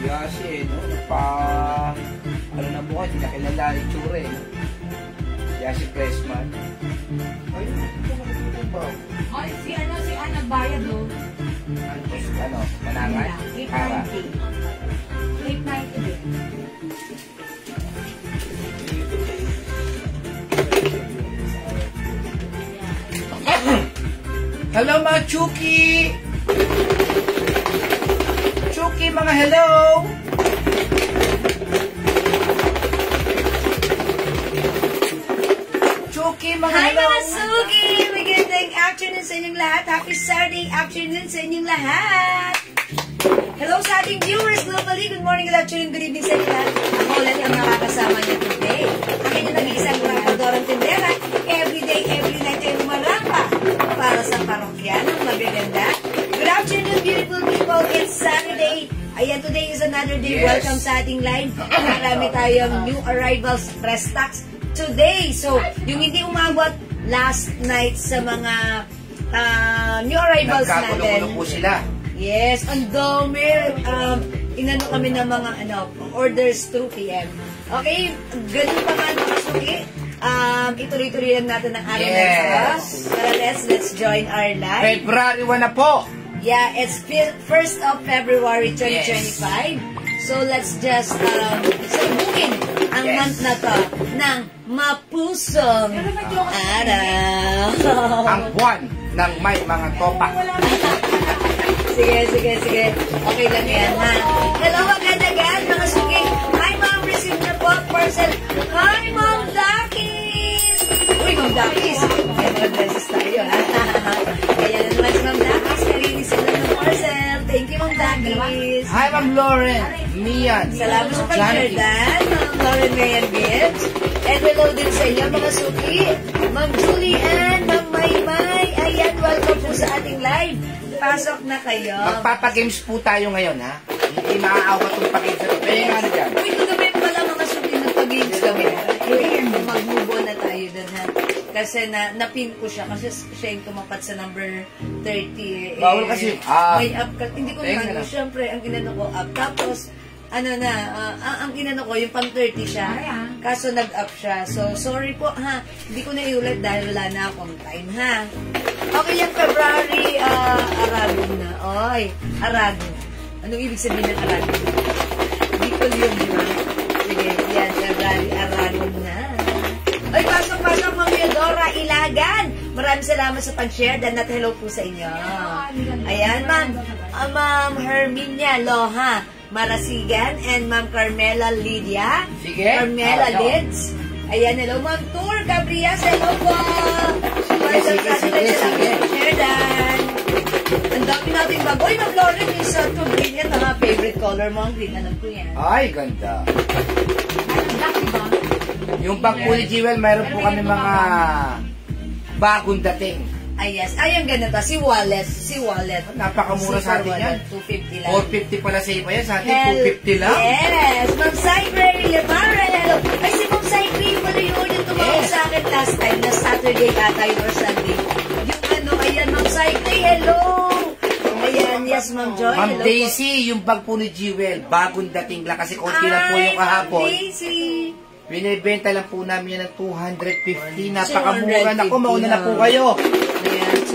Kasi, no? Ano na bukas, nakilala yung tsura, eh. Kaya si Pressman. Ay, ito magiging ba? Ay, si Ana Bayad, oh. Ano, manangan? 890. 890 din. Hello, mga Chuki! Chuki, mga hello! Chuki, mga Hi, hello! mga Sugi! Magandang afternoon sa inyong lahat. Happy Saturday afternoon sa inyong lahat. Hello sa ating viewers globally. Good morning, good afternoon, good evening sa inyo lahat. Ako ulit ang makakasama niyo today. Ang inyong nag-iisang Dorang Tindera. Every day, every night ay umarapa para sa parokyanong magaganda. Good afternoon, beautiful people. It's Saturday. Ayan, today is another day. Yes. Welcome sa ating line. Marami tayong new arrivals, press stocks today. So, yung hindi umabot last night sa mga new arrivals natin. Nagkakulo-kulo po sila. Yes, ang dami. Inano kami ng mga orders through PM. Okay, ganun pa man mga suki. Ituloy-tuloy lang natin ang araw na ito. Tara, let's join our live. February 1 na po. Yeah, it's 1st of February 2025. Yes. So let's just sabukin ang month na to ng mapusong araw. Ang buwan ng may mga topak. Sige. Okay lang yan, ha? Hello, agad-agad, mga suki. Hi, ma'am. Receive na po ang parcel. Hi, Ma'am Dakis. Uy, Ma'am Dakis. May mga blesses tayo, ha? Kaya na naman si Ma'am Dakis. Karinis sila ng parcel. Thank you, Ma'am Dakis. Hi, Ma'am Lauren. Mian. Salamat sa pag-share, Ma'am Lauren Mayan Gibbs. And hello din sa inyo, mga suki. Ma'am Julian, Ma'am Maymay. Ayan, welcome po sa ating live. Pasok na kayo. Magpapagames po tayo ngayon, ha? Hindi maaawat yung pag-games na ito. Kaya nga na dyan. Uy, kagabi pala mga suki ng pag-games kami. Mag-move on na tayo dun, ha? Kasi napin ko siya. Kasi siya yung tumapat sa number 30. Bawal kasi. May up ka. Hindi ko naman. Siyempre, ang inano ko up. Tapos, ang inano ko, yung pang 30 siya. Kaso nag-up siya. So, sorry po, ha? Hindi ko na iulit dahil wala na akong time, ha? Okay, yung February, Aragon na. Oy, Aragon. Anong ibig sabihin ng Aragon? Bicol yun, di ba? Sige, yan, February, Aragon na. Oy, pasok, Ma'am Eudora Ilagan. Maraming salamat sa pag-share. Dan at hello po sa inyo. Ayan, Ma'am Herminia Loha Marasigan and Ma'am Carmela Lydia. Sige. Carmela Lids. Ayan, hello, Ma'am Tour Gabrias. Hello po. Sige. Share Dan. Ang dami natin bago. Uy, Ma'am Lauren, yung sa green yan. Ang favorite color mo, ang green. Alam ko yan. Ay, ganda. Black, diba? Yung pag-uli, Jewel, mayroon po kami mga bagong dating. Ay, yes. Ay, ang ganito. Si Wallet. Napakamura sa atin yan. 250 lang. 450 pala sa iba yan. Sa atin, 250 lang. Yes. Ma'am Cypher Levara. Hello. Ay, si Ma'am Cypher pala yun. Yung tumawag sa akin last time na Saturday ata or Sunday. Yung ayan, Ma'am Cypher. Hello. Ayan, yes, Ma'am Joy. Ma'am Daisy, yung bag po ni Jewel, bagong dating lang kasi konti lang po yung kahapon. Ma'am Daisy. Binibenta lang po namin yan ng 250. Napakamura na ko. Mauna na po kayo.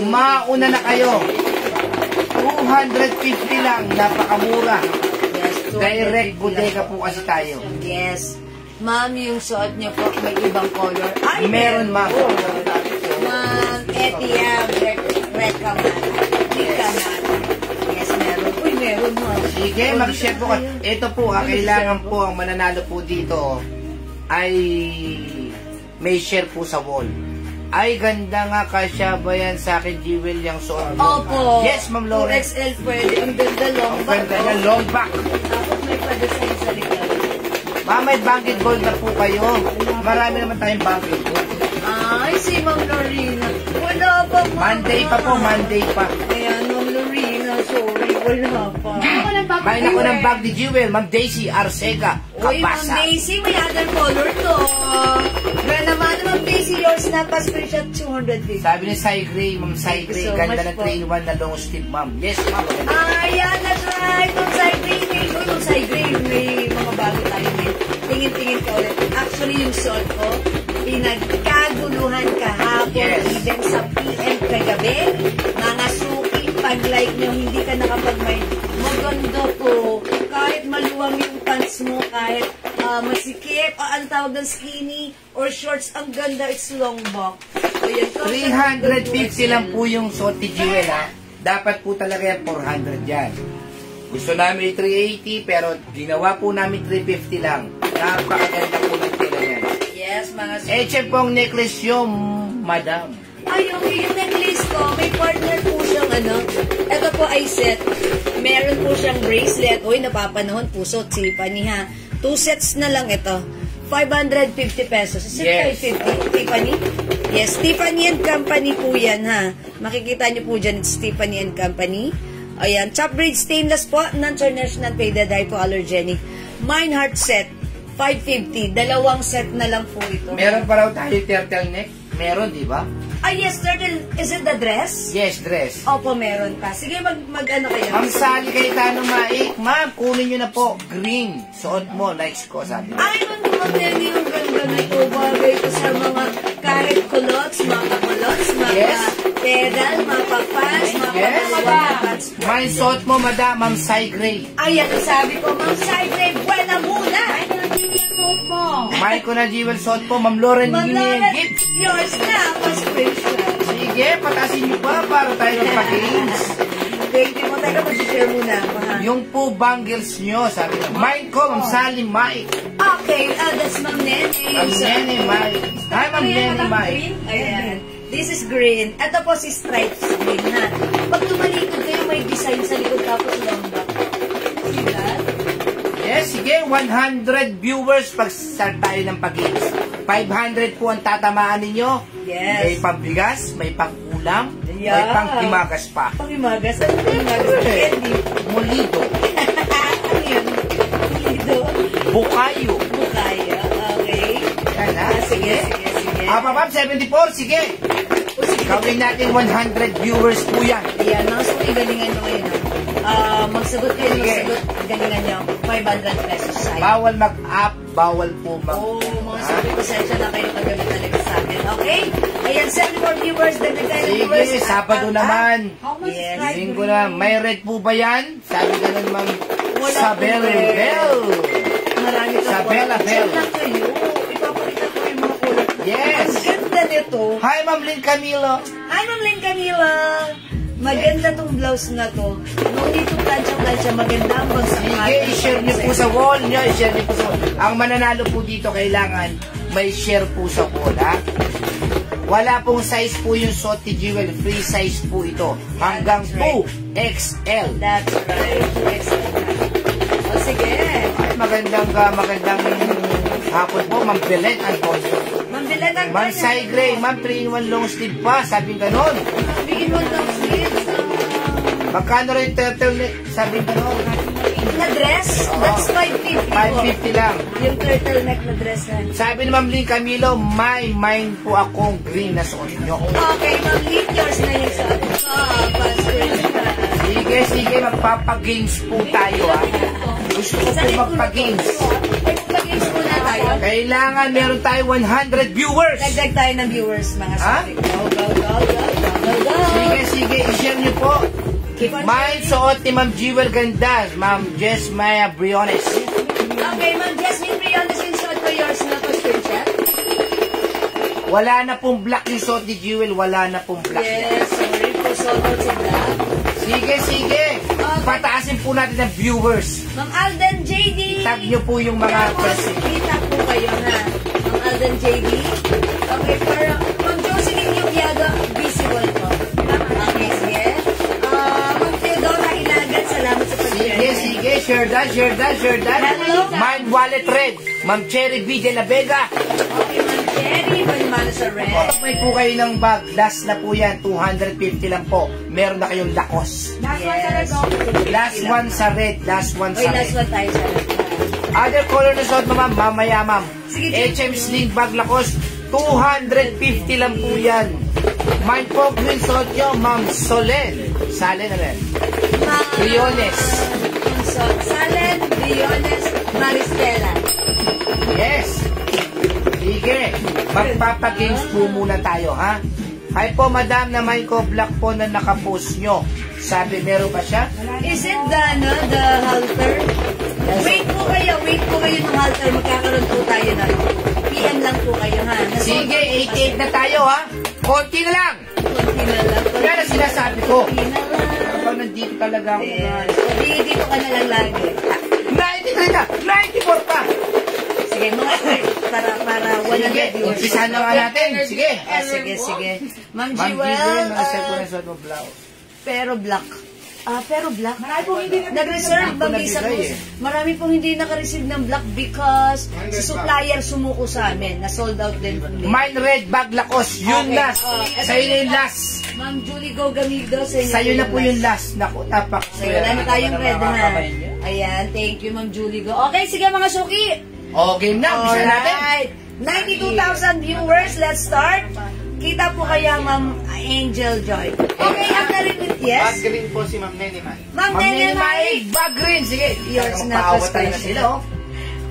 Mauna na kayo. 250 lang. Napakamura. Yes, Direct bodega po kasi tayo. Yes. Ma'am, yung suot niyo po may ibang color. Ay, meron, ma'am. Ma'am, Etiam, Rekaman. Yes, meron. Uy, meron, ma'am. Sige, mag-share po kayo. Ito po, kailangan po ang mananalo po dito ay may share po sa wall. Ay, ganda nga, kasya ba yan sa akin, Jewel, yung suot mo? Opo. Yes, Ma'am Lauren. 2XL pwede. Ang ganda long back. Ang ganda niya, long back. Tapos may pa-design sa likod. May banggit gold na po kayo. Marami naman tayong banggit gold. Ay, si Ma'am Lorena. Wala pa, Ma'am. Monday pa po, Monday pa. Ayan, Ma'am Lorena. Sorry, wala pa. May ako ng bag ni Jewel, Ma'am Daisy Arcega, Uy, Ma'am Kabasa. Daisy, may other color to. Ganda naman, Ma'am Daisy, yours na pa screenshot 250. Sabi ni Sai Gray, Ma'am Sai Thank you Gray, so ganda much ng po. 3-in-1 na long sleeve, Ma'am. Yes, Ma'am. Ayan, that's right. Yung side green, yung side green, may mga bago tayo din. Tingin-tingin ka ulit. Actually, yung suot ko, pinagkaguluhan kahapon, Yes. even sa PM kagabi. Mga suki, pag-like nyo, hindi ka nakapag-mind. Maganda po. Kahit maluwang yung pants mo, kahit masikip, ang tawag ng skinny, or shorts, ang ganda, it's long back. So, yan, 350 lang po yung suot ni Jewel, ha? Dapat po talaga yan 400 yan. Gusto namin 380, pero ginawa po namin 350 lang. Napakaganda po ng tira yan. Yes, mga suki. Eche pong necklace yung madam. Ay, okay, yung necklace ko, may partner po siyang ito po ay set. Meron po siyang bracelet. Uy, napapanahon, puso, Tiffany ha. 2 sets na lang ito. 550 pesos. Is it Yes. 550? Tiffany? Yes, Tiffany and Company po yan ha. Makikita niyo po dyan, it's Tiffany and Company. Ayan, chop braid stainless po, non-traditional faded hypoallergenic. Mine heart set, 550. Dalawang set na lang po ito. Meron pa raw tayo turtleneck. Meron, di ba? Yes, turtle. Is it the dress? Yes, dress. Opo, meron pa. Sige, mag-ano kayo. Ma'am Sally Cayetano Maik, ma'am, kunin nyo na po. Green. Suot mo, likes ko, sabi. Ay, mag-mabili yung ganda nito. Bagay ko sa mga carrot culottes, mga culottes, mga Yes. pedal, mga papas, mga Yes. pants. May suot mo, madam, Ma'am Sai Gray. Ay, ano sabi ko, Ma'am Saigre, buena muna. May ko na Jewel suot po, Ma'am Lauren Ma'am Guinea Lauren, Gift. yours na, pa-screenshot. Sige, patasin nyo pa para tayo magpa-games. Thank you mo. Teka, mag-share muna ako, ha? Yung po bangles nyo, sabi na. Mine ko, Ma'am Sally Maik. Okay, that's Ma'am Nene. Ma'am Nene Maik. Hi, Ma'am Nene Maik. Ayan. This is green. Ito po si stripes green na. Pag tumalikod kayo, may design sa likod tapos long back. See that? Yes, sige, 100 viewers pag start tayo ng pag-games. 500 po ang tatamaan ninyo. Yes. May pambigas, may pang-ulam, may Yeah. pang-himagas pa. Pangimagas. Ano pangimagas? Candy. Molido, Ano yun? Lido. bukayo. Bukaya. Okay. Yan ha. Sige, sige, sige. Ma'am, 74, sige. Gawin natin 100 viewers po yan. Ayan, mga suki, galingan nyo ngayon. Magsagot kayo, Sige. magsagot. Galingan nyo. 500 pesos sa'yo. Bawal mag-up, bawal po mag... Oo, mga sabi ko, sensya na kayo kagabi talaga sa akin. Okay? Ayan, 74 viewers, dagdag tayo ng viewers. Sige, Sabado naman. Yes. Linggo na. May red po ba yan? Sabi ka nun, Ma'am Wala Sabel po red. Bell. Marami ka Sabela po. Bell. Check lang kayo. Ipapakita ko yung mga kulay. Yes. Ang ganda nito. Hi, Ma'am Lynn Camilo. Hi, Ma'am Len Camila. Maganda tong blouse na to. No need to plancha-plancha. Maganda ang bagsak. Sige, i-share niyo po sa wall niyo. I-share niyo po sa wall. Ang mananalo po dito, kailangan may share po sa wall, ha? Wala pong size po yung suot ni Jewel. Free size po ito. Hanggang 2XL. That's right. O, sige. Ay, magandang hapon po, Ma'am Belen Antonio. Ma'am Bilan ang Ma'am Sai Gray, Ma'am 3-in-1 long sleeve pa. Sabi ganon. Bigyan mo ng sleeves. Magkano rin turtleneck? Sabi ganon. Na dress? That's 550 po. 550 lang. Yung turtleneck na dress na. Sabi ni Ma'am Lynn Camilo, may mind po akong green na suot nyo. Okay, Ma'am Lynn, yours na yung sa passport. Sige, sige, magpapagames po tayo, ha. Gusto ko po magpagames. Magpagames muna tayo. Kailangan meron tayo 100 viewers. Dagdag tayo ng viewers, mga Ha? sabi. Go, go, go, go, go, go. Sige, sige, i-share nyo po. Keep on May suot ni Ma'am Jewel Ganda, Ma'am Jess Maya Briones. Okay, Ma'am Jasmine Briones, yung suot ko yours na po, screenshot. Wala na pong black yung suot ni Jewel, wala na pong black. Yes, sorry po, suot ko si Black. Sige, sige. Pataasin po natin ang viewers. Ma'am Alden JD. Tag nyo po yung mga person. Kita po kayo na. Ma'am Alden JD. Okay, para Ma'am Jocelyn yung yaga, visible po. Okay, sige. Ma'am Theodora Ilagan, salamat sa pag-share. Sige, sige. Share that, share that, share that. hello. Mind Wallet Red, Ma'am Cherry B. de la Vega. Okay, Ma'am Cherry, panimana sa red. May po kayo ng bag, last na po yan, 250 lang po. Meron na kayong lakos. Yes. Last one sa red, last one Okay, sa last red. one tayo sa red. Other color na suot mo, ma'am, mamaya, ma'am. Sige, HM Sling Bag Lakos, 250 lang po yan. Mind po, green suot nyo, Ma'am Solen. Salen na rin. Briones. So, Salen, Briones, Maristela. Yes. Sige. Magpapagames po muna tayo, ha? Hi po, madam, na mind ko black po na nakapost nyo. Sabi, meron ba siya? Is it the halter? Wait po kayo ng halter. Magkakaroon po tayo na. PM lang po kayo, ha? Sige, 88 na tayo, ha? Konti na lang. Konti na lang. Yan ang sinasabi ko. Konti na lang. Kapag nandito talaga ako. Yes. Dito ka na lang lagi. 93 na! 94 pa! Sige, mga para 100 Sige, viewers. umpisa na nga natin. Sige. Sige. Ma'am Ma'am Jewel, Jewel, mga cellphone na suot mo blouse. pero black. Pero black. Marami pong hindi nag-reserve. Marami pong hindi naka-receive ng black because si supplier sumuko sa amin. Na-sold out din po nila. Mine red bag lakos. Yun Okay. last. Sa'yo na yung last. Ma'am Julie Go Gamido. Sa'yo na po yung last. Naku, tapak. So, wala na tayong red, ha? Ayan, thank you, Ma'am Julie Go. Okay, sige mga suki. Game na. Umpisa natin. Alright. 92,000 viewers. Let's start. Kita po kaya, Ma'am Angel Joy. Okay, after it with yes. Bag green po si Ma'am Nene Man. Ma'am Nene Mai. Bag green. Sige. Yours na Paawa pa talaga sila, oh.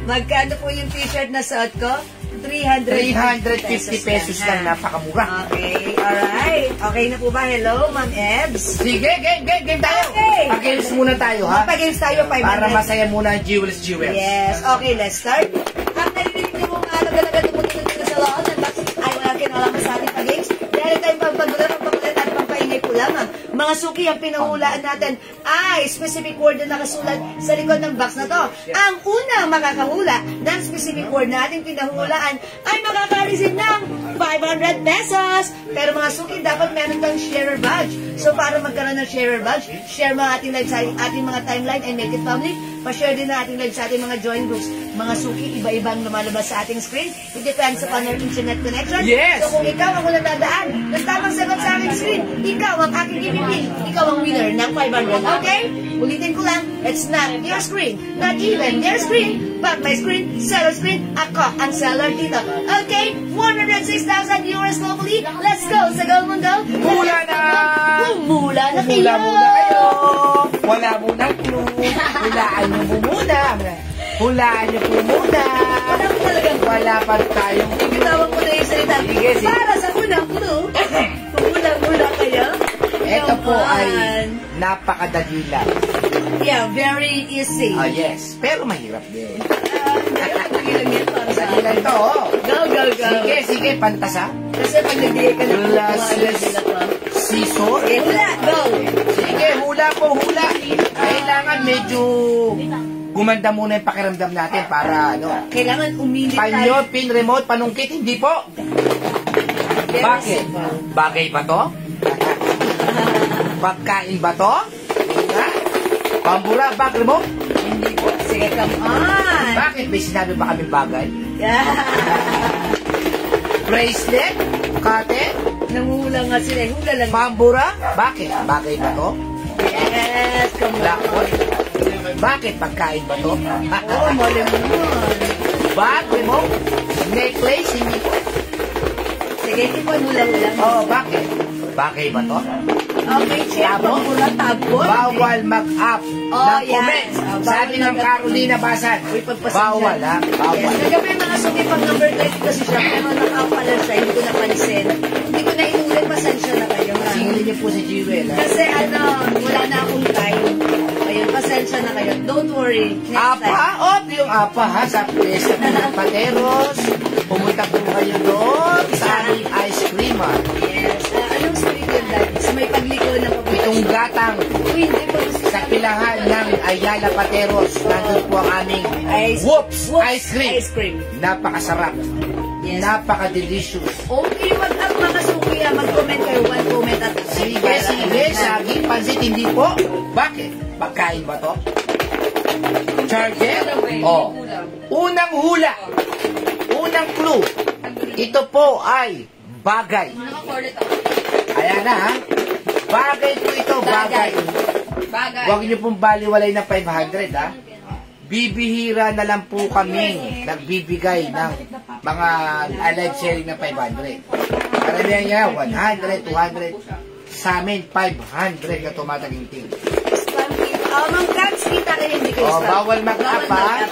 Magkano po yung t-shirt na suot ko? 350 pesos lang. ha? Napakamura. Okay, alright. Okay na po ba? Hello, Ma'am Ebs. Sige, game tayo. Okay. Pag-games muna tayo, ha? Magpa-games tayo, 500. Para masaya muna ang Jewels. Yes. Okay, let's start. Ang narinig niyo mga alaga-laga tumutunan dito sa loob ng box ay walang kinalaman sa ating pag-games. Dahil tayong pagpagulat, pagpagulat at pampaingay po lamang. Mga suki, ang pinahulaan natin ay specific word na nakasulat sa likod ng box na to. Ang unang makakahula ng specific word na ating pinahulaan ay makaka-receive ng 500 pesos. Pero mga suki, dapat meron kang sharer badge. So para magkaroon ng sharer badge, share mo ating live sa ating mga timeline and make it public. Pa-share din na ating live sa ating mga join groups. Mga suki, iba-ibang lumalabas sa ating screen. It depends upon our internet connection. Yes! So kung ikaw ang unang dadaan, ng tamang sagot sa aking screen, ikaw ang aking ipipil. Ikaw ang winner ng 500. Okay? Ulitin ko lang, it's not your screen, not even their screen, but my screen, seller screen, ako ang seller dito. Okay? 106,000 viewers globally. Let's go sa Go Mundo. Hula na! Humula na kayo! Hula muna kayo! Wala muna clue. Hulaan nyo po muna. Hulaan nyo po muna. Wala po talagang Wala pa tayong... Bitawan ko na yung salita. Sige. Para sa unang clue, humula kayo. Ito po Come ay on. napakadali lang. Yeah, very easy. Yes. Pero mahirap din. Dali lang yan para sa Dali lang to, oh. Go. Sige, pantasa. Kasi pag nag-diya ka na Scissor. Okay, hula, go. Sige, hula po, hula. Kailangan medyo gumanda muna yung pakiramdam natin para ano. Kailangan uminit Panyo, pin, remote, panungkit, hindi po. Bakit? Bagay ba to? Pagkain ba to? Ha? Pambura, bag, remote? Hindi po. Sige, come on. Bakit? May sinabi ba kami bagay? Yeah. Bracelet? Kate? Nanguhula nga sila. Hula lang. Pambura? Bakit? Bagay ba to? Yes, come Black on. hole? Bakit? Pagkain ba to? Oh, mali mo naman. Bag, remote? Necklace? Hindi po. Sige, hindi po hula-hula. Oh, bakit? Bagay ba to? Okay, check. Pambura, tabon. Bawal mag-up Oh, ng yes. comment. Bawal Sabi ng mag-up. Carolina Basan. Uy, pagpasensya. Bawal, ha? Yes, Bawal. nagabay mga suki pang number 20 kasi siya, pero naka-up pala siya, hindi ko napansin. Hindi ko na inulit, pasensya na kayo. Ha? Singilin niyo po si Jewel, ha? Kasi wala na akong time. Ayun, pasensya na kayo. Don't worry. Next Apa? time. Oh, yung apa, ha? Sa Pesa ng Pateros. Pumunta po kayo doon sa aming ice cream, ha? Yes. Anong street yun, Dad? Sa may pagliko ng Itong gatang Uy, hindi po. sa pilahan ng Ayala Pateros. Nandun po ang aming Whoops Ice Cream. Ice cream. Napakasarap. Yes. Napaka-delicious. Okay, mag-up mga suki. Mag-comment kayo. One comment at a time. Sige, saging, pansit, hindi po. Bakit? Pagkain ba to? Charger. Oh. Unang hula. Unang clue. Ito po ay bagay. Ayan na ha. Bagay po ito, bagay. Huwag niyo pong baliwalay ng 500 ha. Bibihira na lang po kami nagbibigay ng mga live sharing ng 500. Karamihan niya, 100, 200. Sa amin, 500 na tumataginting. Ma'am Cats, kita kayo hindi kayo spam. Bawal mag-up ha.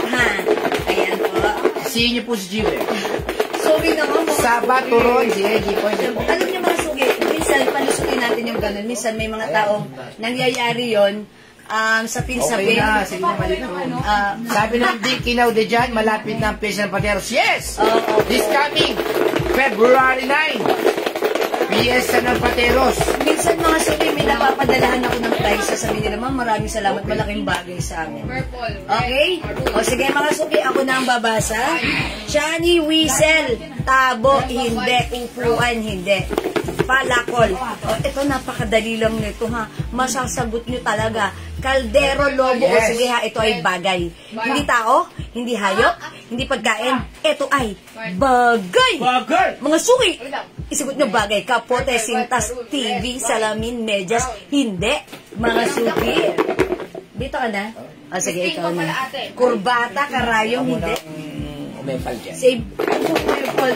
Ayan po. Siin niyo po si Jiwel. Sugi naman mo. Sabat, turon, si Eddie po. Alam niyo mga sugi, minsan palusukin natin yung ganun. Minsan may mga taong nangyayari yon sa pinsabi. Okay na, sige na malinaw. Sabi ng Dick Kinaw de Jan, malapit na ang Pesa ng Pateros. Yes! This coming February 9. Fiesta ng Pateros. Minsan mga sugi, may napapadalahan ako ng prize. Sasabihin nila, ma'am, maraming salamat, malaking bagay sa amin. Okay? O sige mga sugi, ako na ang babasa. Shani Wiesel, tabo, hindi. Upuan, hindi. Palakol. O, ito napakadali lang nito ha. Masasagot nyo talaga. Kaldero Lobo. O sige ha, ito ay bagay. Hindi tao, hindi hayop, hindi pagkain. Ito ay bagay. Mga sugi, isagot nyo bagay. Kapote, sintas, TV, salamin, medyas. Hindi. Mga sugi. Dito ka na. O sige, ikaw na. Kurbata, karayong, hindi. Umepal dyan. Save.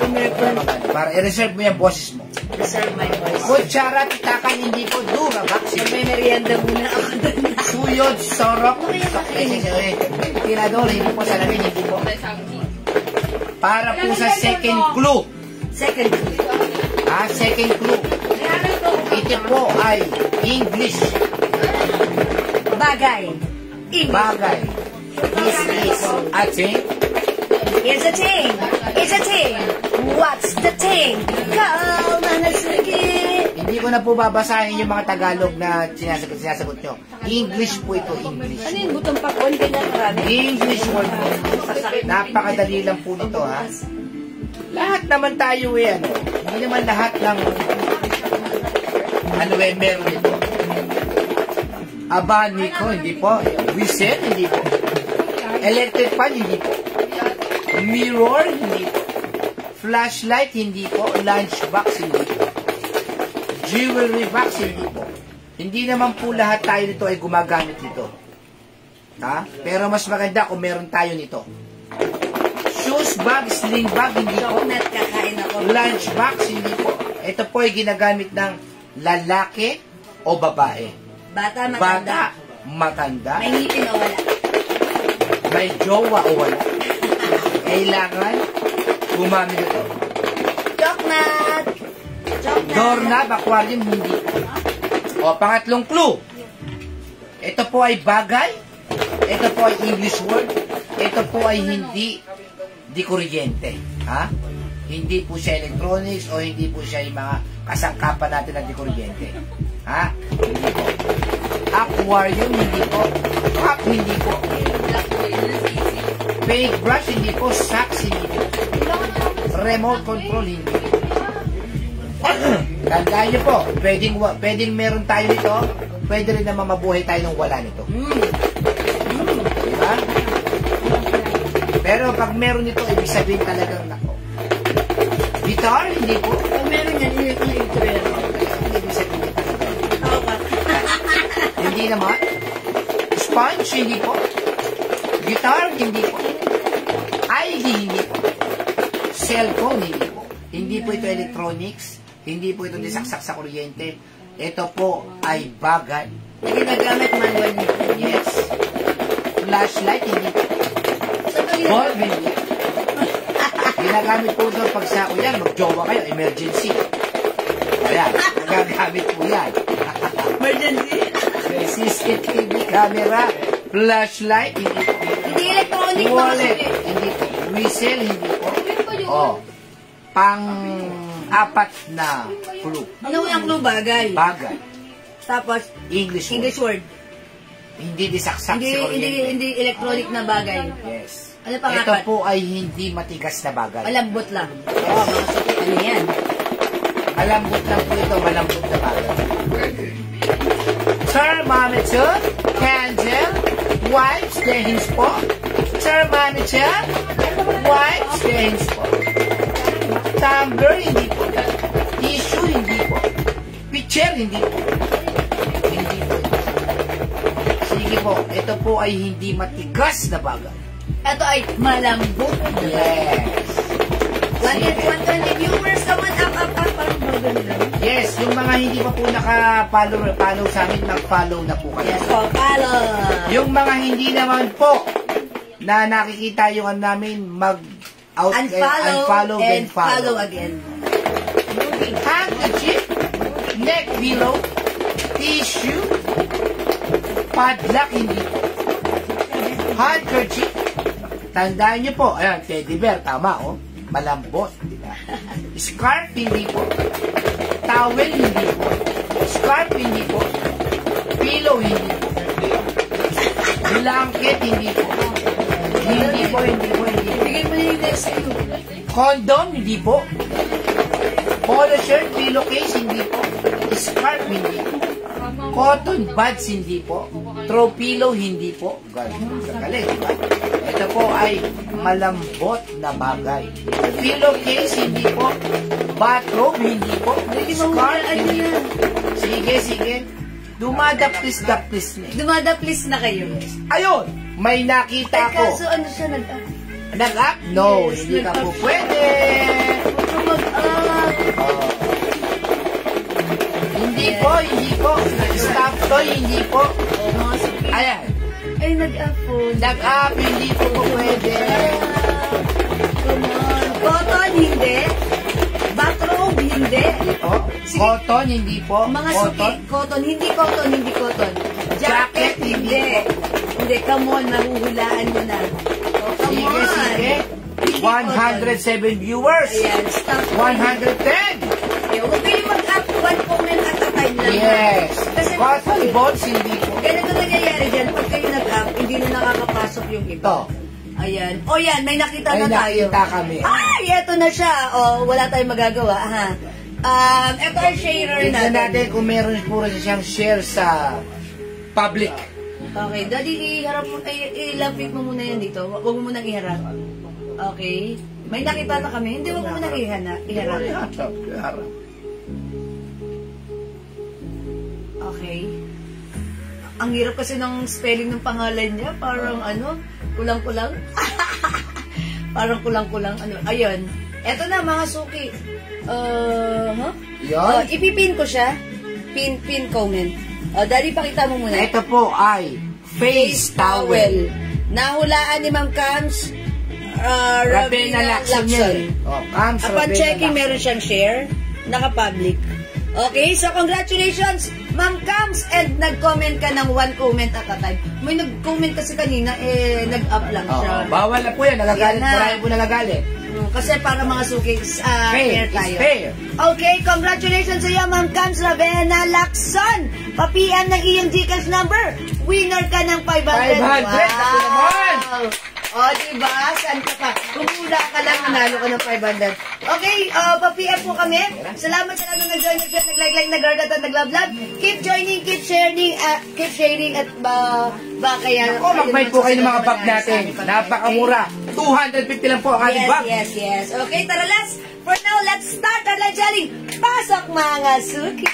Umepal. Para i-reserve mo yung boses mo. Reserve my voice. Kutsara, titakan, hindi po. Dura, vaccine. May merienda muna ako doon. Suyod, sorok. Tirador, hindi po salamin, hindi po. Para po sa second clue. Second clue. Second clue. Ito po ay English. Bagay. English. Bagay. This is a thing. It's a thing. It's a thing. What's the thing? Call Manasuki. Hindi ko na po babasahin yung mga Tagalog na sinasagot nyo. English po ito, English. Ano yung butong pakon? Ganyan marami. English word po. Napakadali lang po nito ha. Lahat naman tayo ano. Hindi naman lahat ng meron ito. Abanico, hindi po. Whistle, hindi po. Electric fan, hindi po. Mirror, hindi po. Flashlight, hindi po. Lunchbox, hindi po. Jewelry box, hindi po. Hindi naman po lahat tayo nito ay gumagamit nito. Ha? Pero mas maganda kung meron tayo nito. Shoes bag, sling bag, hindi po. Lunchbox, hindi po. Ito po ay ginagamit ng lalaki o babae. Bata, matanda. Bata, matanda. May ngipin o wala. May jowa o wala. Kailangan gumamit ito. Choknat! Doorknob, aquarium, hindi. O, pangatlong clue. Ito po ay bagay. Ito po ay English word. Ito po ay hindi di kuryente. Ha? Hindi po siya electronics o hindi po siya yung mga kasangkapan natin na di kuryente. Ha? Hindi po. Aquarium, hindi po. Cup, hindi po. Fake brush, hindi po. Socks, hindi po. Remote control, hindi. Tandaan niyo po, pwedeng meron tayo nito, pwede rin naman mabuhay tayo nung wala nito. Diba? Pero pag meron nito, ibig sabihin talagang nako. Guitar, hindi po. Pag meron yan, hindi ko yung trailer. Ibig sabihin talaga. Hindi naman. Sponge, hindi po. Guitar, hindi po. ID, hindi po. Cellphone, hindi po. Hindi po ito electronics. Hindi po ito disaksak sa kuryente. Ito po ay bagay. Na ginagamit manual nito. Yes. Flashlight, hindi po. Bulb, hindi. Ginagamit po doon pag sa yan, mag-jowa kayo, emergency. Ayan, ginagamit po yan. Emergency? CCTV camera, flashlight, hindi po. Hindi electronic. Wallet, hindi po. Whistle, hindi po. Oh, pang-apat na clue. Ano yung clue? Bagay. Bagay. Tapos, English word. Hindi disaksak Hindi, sa kuryente. hindi electronic na bagay. Yes. Ano pang Ito apat? po ay hindi matigas na bagay. Malambot lang. Oo, mga sakit. Ano yan? Malambot lang po ito, malambot na bagay. Thermometer, candle, Wipes, dehins po. Sir Manager, wipes, dehins po. Tumbler, hindi po. Tissue, hindi po. Pitcher, hindi po. Hindi po. Sige po, ito po ay hindi matigas na bagay. Ito ay malambot. Yes. 120 viewers, come on, up. Parang maganda lang. Yes, yung mga hindi pa po naka-follow sa amin, mag-follow na po kayo. Yes, follow. Yung mga hindi naman po na nakikita yung namin, Unfollow then and follow again. Handkerchief, neck pillow, tissue, padlock, hindi po. Handkerchief, tandaan nyo po, ayan, teddy bear, tama, oh. Malambot, di ba? Scarf, hindi po. Towel, hindi po. Scarf, hindi po. Pillow, hindi po. Blanket, hindi po. Hindi po. Bigay mo na yung next sa'yo. Condom, hindi po. Polo shirt, pillowcase, hindi po. Scarf, hindi po. Cotton buds, hindi po. Throw pillow, hindi po. Galing, diba? Ito po ay malambot na bagay. Pillowcase, hindi po. Bathrobe, hindi po. Scarf, hindi po. Sige. Dumadaplis na. Dumadaplis na kayo. Ayun, may nakita ko. Kaso ano siya nag-up? Nag-up? No, hindi ka po pwede. Hindi po. Stop toy, hindi po. Ayan. Ay, nag-up po. Nag-up, hindi po pwede. Come on. Cotton, hindi. Bathrobe, hindi. Cotton, hindi po. Mga suki, cotton, hindi cotton. Jacket, hindi. Hindi, come on, mahuhulaan mo na. Oh, come on. Sige. 107 viewers. Ayan, stop. 110. Huwag kayo mag-up, one comment at a time lang. Yes. Kasi Cotton balls, hindi po. ganito nangyayari dyan, pag kayo nag-up, hindi na nakakapasok yung iba. Ito. Ayan. O yan, may nakita May na tayo. nakita kami. Ay, eto na siya. O, wala tayong magagawa, ha? Eto ang sharer Tignan natin. natin kung meron puro siyang share sa public. Okay, Daddy, iharap mo, ilapit mo muna yan dito. Huwag mo munang iharap. Okay. May nakita na kami. Hindi, huwag mo munang iharap. Okay. Ang hirap kasi ng spelling ng pangalan niya. Parang kulang-kulang. Parang kulang-kulang. Ayun. Eto na, mga suki. Yan. Ipipin ko siya. Pin comment. Daddy, pakita mo muna. Ito po ay face towel. Nahulaan ni Ma'am Cams Ravena Lacson. Upon checking, meron siyang share. Naka-public. Okay, so congratulations, Ma'am Cams. And nag-comment ka ng one comment at a time. May nag-comment kasi kanina, nag-up lang siya. Bawal na po yan. Nagagalit. Marami po nagagalit. Kasi para mga suki, fair tayo. Fair. Okay, congratulations sa iyo, Ma'am Cams Ravena Lacson. Papian ng iyong Gcash number. Winner ka ng 500. 500! Ako naman! O, diba? Saan ka pa? Kumula ka lang, nanalo ka ng 500. Okay, papian po kami. Salamat sa lahat na nag-join, nag-like, nag-heart at nag-love. Keep joining, keep sharing at kaya... Ako, mag-buy po kayo ng mga bag natin. Napakamura. 250 lang po ang ating bag. Yes. Okay, tara, for now, let's start our live selling. Pasok, mga suki!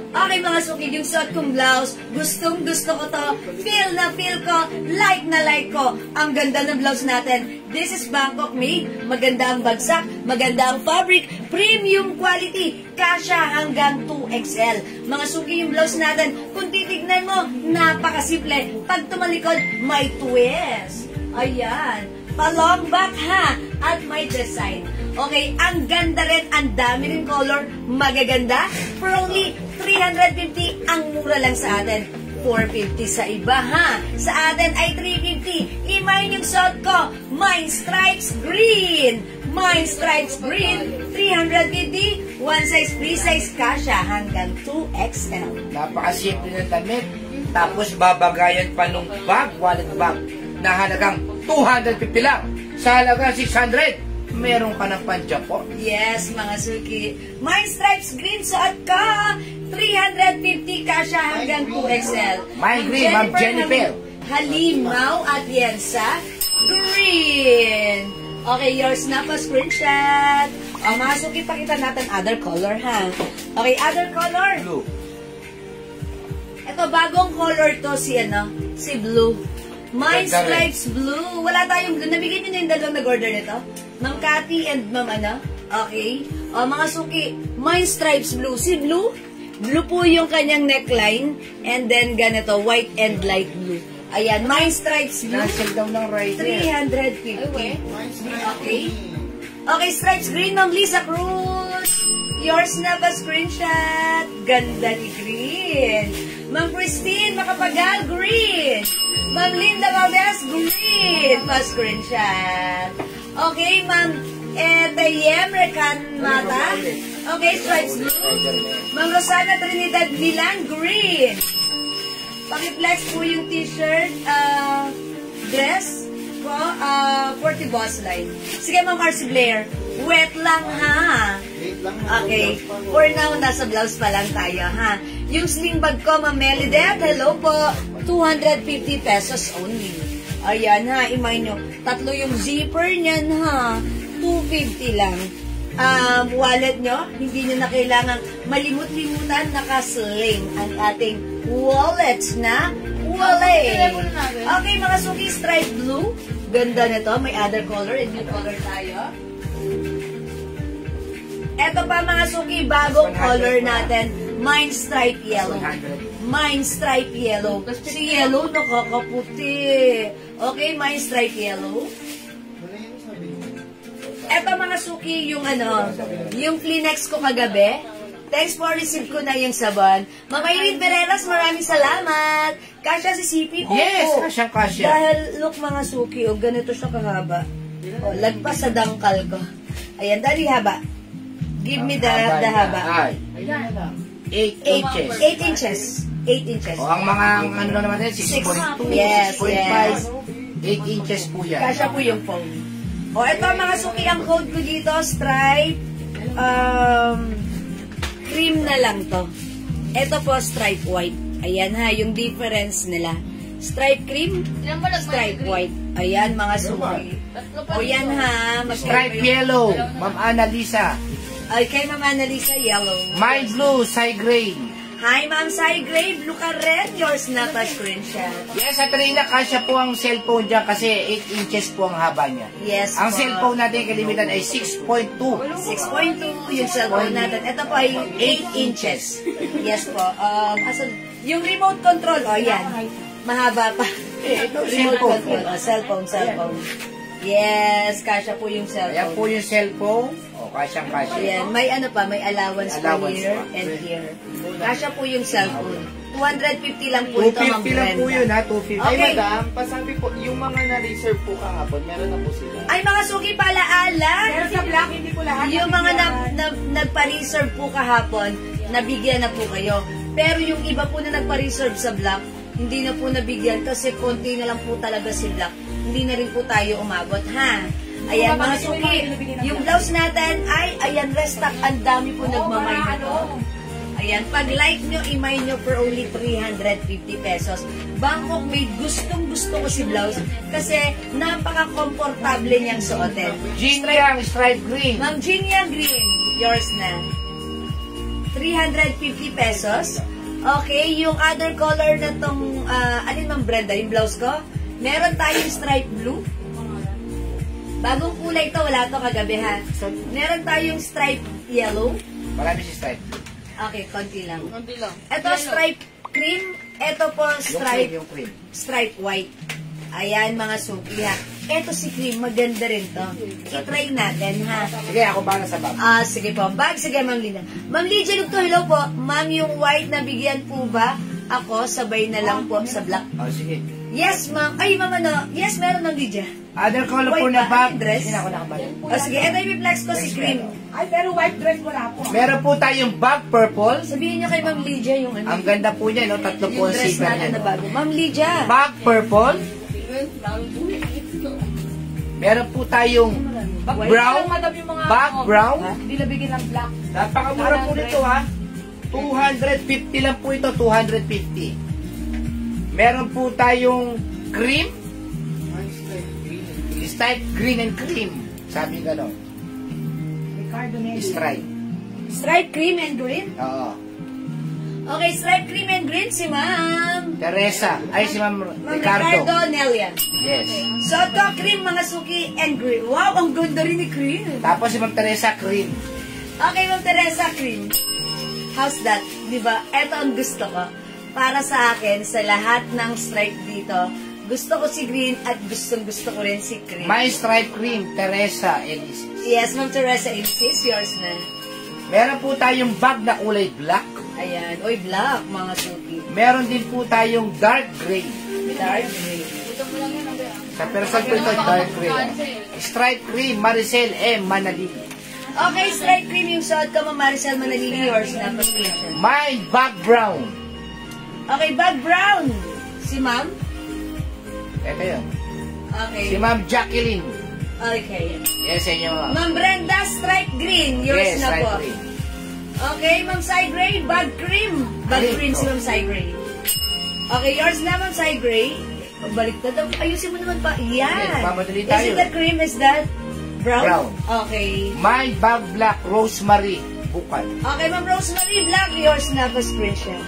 Okay, mga suki, yung suot kong blouse, gustong gusto ko to, feel na feel ko, like na like ko. Ang ganda ng blouse natin. This is Bangkok made. Maganda ang bagsak, maganda ang fabric, premium quality, kasya hanggang 2XL. Mga suki, yung blouse natin, kung titignan mo, napakasimple. Pag tumalikod, may twist. Ayan. Pa-long back ha, at may design. Okay, ang ganda rin, ang dami rin color, magaganda. For only 350, ang mura lang sa atin. 450 sa iba ha. Sa atin ay 350. Imayin yung suot ko, Mine Stripes Green. Mine Stripes Green, 350. One size, free size, kasha hanggang 2XL. Napakasimple ng damit. Tapos babagayan pa nung bag, wallet bag, na halagang 250 lang. Sa halagang 600, meron ka ng pan-Japon. Yes, mga suki. Mine Stripes Green suot ka. 350 kasha hanggang 2XL. Mine green, Ma'am Jennifer. Halimaw at Yensa green. Okay, yours na pa screenshot. O, mga suki, pakita natin other color, ha? Okay, other color. Blue. Ito, bagong color to si blue. Mine Ganda rin. stripes blue. Wala tayong blue. Nabigyan nyo na yung dalawang nag-order nito? Ma'am Cathy and Ma'am Okay. O, mga suki, mine stripes blue. Si blue, blue po yung kanyang neckline. And then, ganito, white and light blue. Ayan, mine stripes blue. Cancel daw ng right 350. Okay. Okay, stripes green, Ma'am Lisa Cruz. Yours na ba screenshot? Ganda ni green. Ma'am Christine Makapagal, green. Ma'am Linda Valdez, green. Pa screenshot. Okay, Ma'am Tayem Recan Mata. Okay, stripes blue. Ma'am Rosana Trinidad Milan, green. Paki-flex po yung t-shirt, dress ko, 40 boss line. Sige, Ma'am Marcy Blair, wet lang ha. Okay, for now, nasa blouse pa lang tayo ha. Yung sling bag ko, Ma'am Melideth, hello po, 250 pesos only. Ayan ha, imay nyo, tatlo yung zipper niyan ha, 250 lang. Wallet nyo, hindi nyo na kailangan malimut-limutan, nakasling ang ating wallet na wallet. Okay, mga suki, stripe blue. Ganda na to. May other color. And new color tayo. Eto pa, mga suki, bagong color natin. Mine stripe yellow. Mine stripe yellow. Si yellow, nakakaputi. Okay, mine stripe yellow. Eto, mga suki, yung yung Kleenex ko kagabi. Thanks for receive ko na yung sabon. Mama Irene Pereras, maraming salamat. Kasya si CP. Yes, kasya. Dahil, look mga suki, ganito siya kahaba. Lagpas sa dangkal ko. Ayan, dali haba. Give me the haba. 8 inches. 8 inches. 8 inches. O, ang mga, naman din, 6.2, Yes, 6.5, 8 inches po yan. Kasya po yung phone. O, ito mga suki, ang code ko dito, stripe, cream na lang to. Ito po, stripe white. Ayan ha, yung difference nila. Stripe cream, stripe white. Ayan, mga suki. O yan ha. Stripe yellow, Ma'am Annalisa. Ay, kay Ma'am Annalisa, yellow. Mine blue, Sai Gray. Hi, Ma'am Sai Gray, blue ka red. Yours na pa screenshot. Yes, at Rina, kasya po ang cellphone dyan kasi 8 inches po ang haba niya. Yes Ang po. cellphone natin kalimitan ay 6.2. 6.2 yung cellphone natin. Ito po ay 8 inches. Yes po. Yung remote control, yan. Mahaba pa. Ito, Remote cellphone. control. Cellphone. Yes, kasya po yung Ayan cellphone. po yung cellphone. O, kasyang-kasya. Ayan, may may allowance po Allowance here pa. and here. Kasya po yung cellphone. 250 lang po ito, Ma'am 250 lang po Brenda. yun ha, 250. Okay. Ay, madam, pasabi po, yung mga na-reserve po kahapon, meron na po sila. Ay, mga suki palaala. Pero sa black, hindi ko lahat. Yung mga nagpa-reserve po kahapon, nabigyan na po kayo. Pero yung iba po na nagpa-reserve sa black, hindi na po nabigyan kasi konti na lang po talaga si black. Hindi na rin po tayo umabot, ha? Ayan, mga suki, yung blouse natin ay, ayan, restock. Ang dami po nagmamay na to. Ayan, pag like nyo, imay nyo for only 350 pesos. Bangkok made, gustong-gusto ko si blouse kasi napaka-komportable niyang suotin. Jean Yang, stripe green. Ma'am Ginia Green, yours na. 350 pesos. Okay, yung other color na tong, alin Ma'am Brenda, yung blouse ko? Meron tayong stripe blue. Bagong kulay ito, wala to kagabi ha. Meron tayong stripe yellow. Marami si stripe. Okay, konti lang. Hindi lang. Ito stripe cream, ito po Yung cream. stripe white. Ayan mga suki ha. Ito si cream, maganda rin to. I-try natin ha. Sige, ako bala sa bag. Sige po. Bag, sige Ma'am Lina. Ma'am Lydia Lugto, hello po. Ma'am, yung white na bigyan po ba? Ako, sabay na lang po sa black. Sige. Yes, ma'am. Ay, ma'am, yes, meron Ma'am Lydia. Other color po White na ba? bag. Dress? Hindi na ako nakabalik. Sige, ito yung flex ko si cream. Ay, pero white dress wala po. Meron po tayong bag purple. Sabihin niyo kay Ma'am Lydia yung Ang ganda po niya, no? Tatlo po yung ang dress zipper natin niya. na bago. Ma'am Lydia. Bag purple. Meron po tayong brown. Madam yung mga Bag brown. Hindi labigin ng black. Napakamura po nito ha. 250 lang po ito, 250. Meron po tayong cream. Stripe green and cream. Sabi gano'n. Ricardo Nelly. Stripe. Stripe cream and green? Oo. Okay, stripe cream and green si Ma'am. Teresa. Ay, si Ma'am Ma'am Ricardo. Ricardo Nelia. Yes. So, ito, cream, mga suki, and green. Wow, ang ganda rin ni cream. Tapos si Ma'am Teresa, cream. Okay, Ma'am Teresa, cream. How's that? Diba? Ito ang gusto ko. Para sa akin, sa lahat ng stripe dito, gusto ko si green at gusto ko rin si cream. My stripe cream, Teresa Elisis. Yes, Ma'am Teresa, it's yours na. Meron po tayong bag na kulay black. Ayan. Oy, black, mga suki. Meron din po tayong dark gray. Dark gray. Sa person po ito, dark gray. Stripe cream, Maricel M. Manalili. Okay, stripe cream yung suot ko, Ma'am Maricel Manalili, yours na, prescription. My bag brown. Okay, bag brown. Si Ma'am? Ito yun. Okay. Si Ma'am Jacqueline. Okay. Yes, sa inyo. Ma'am Brenda, stripe green. Yours Yes, na stripe po. green. Okay, Ma'am Sai Gray, bag cream. Bag Green cream si po. Ma'am Sai Gray. Okay, yours na, Ma'am Sai Gray. Baliktad. Ayusin mo naman pa. Yan. Yes, mamadali Is tayo. it the cream? Is that brown? Brown. Okay. My bag black, Rosemary Bukan. Okay, Ma'am Rosemary Black, yours na po, screenshot.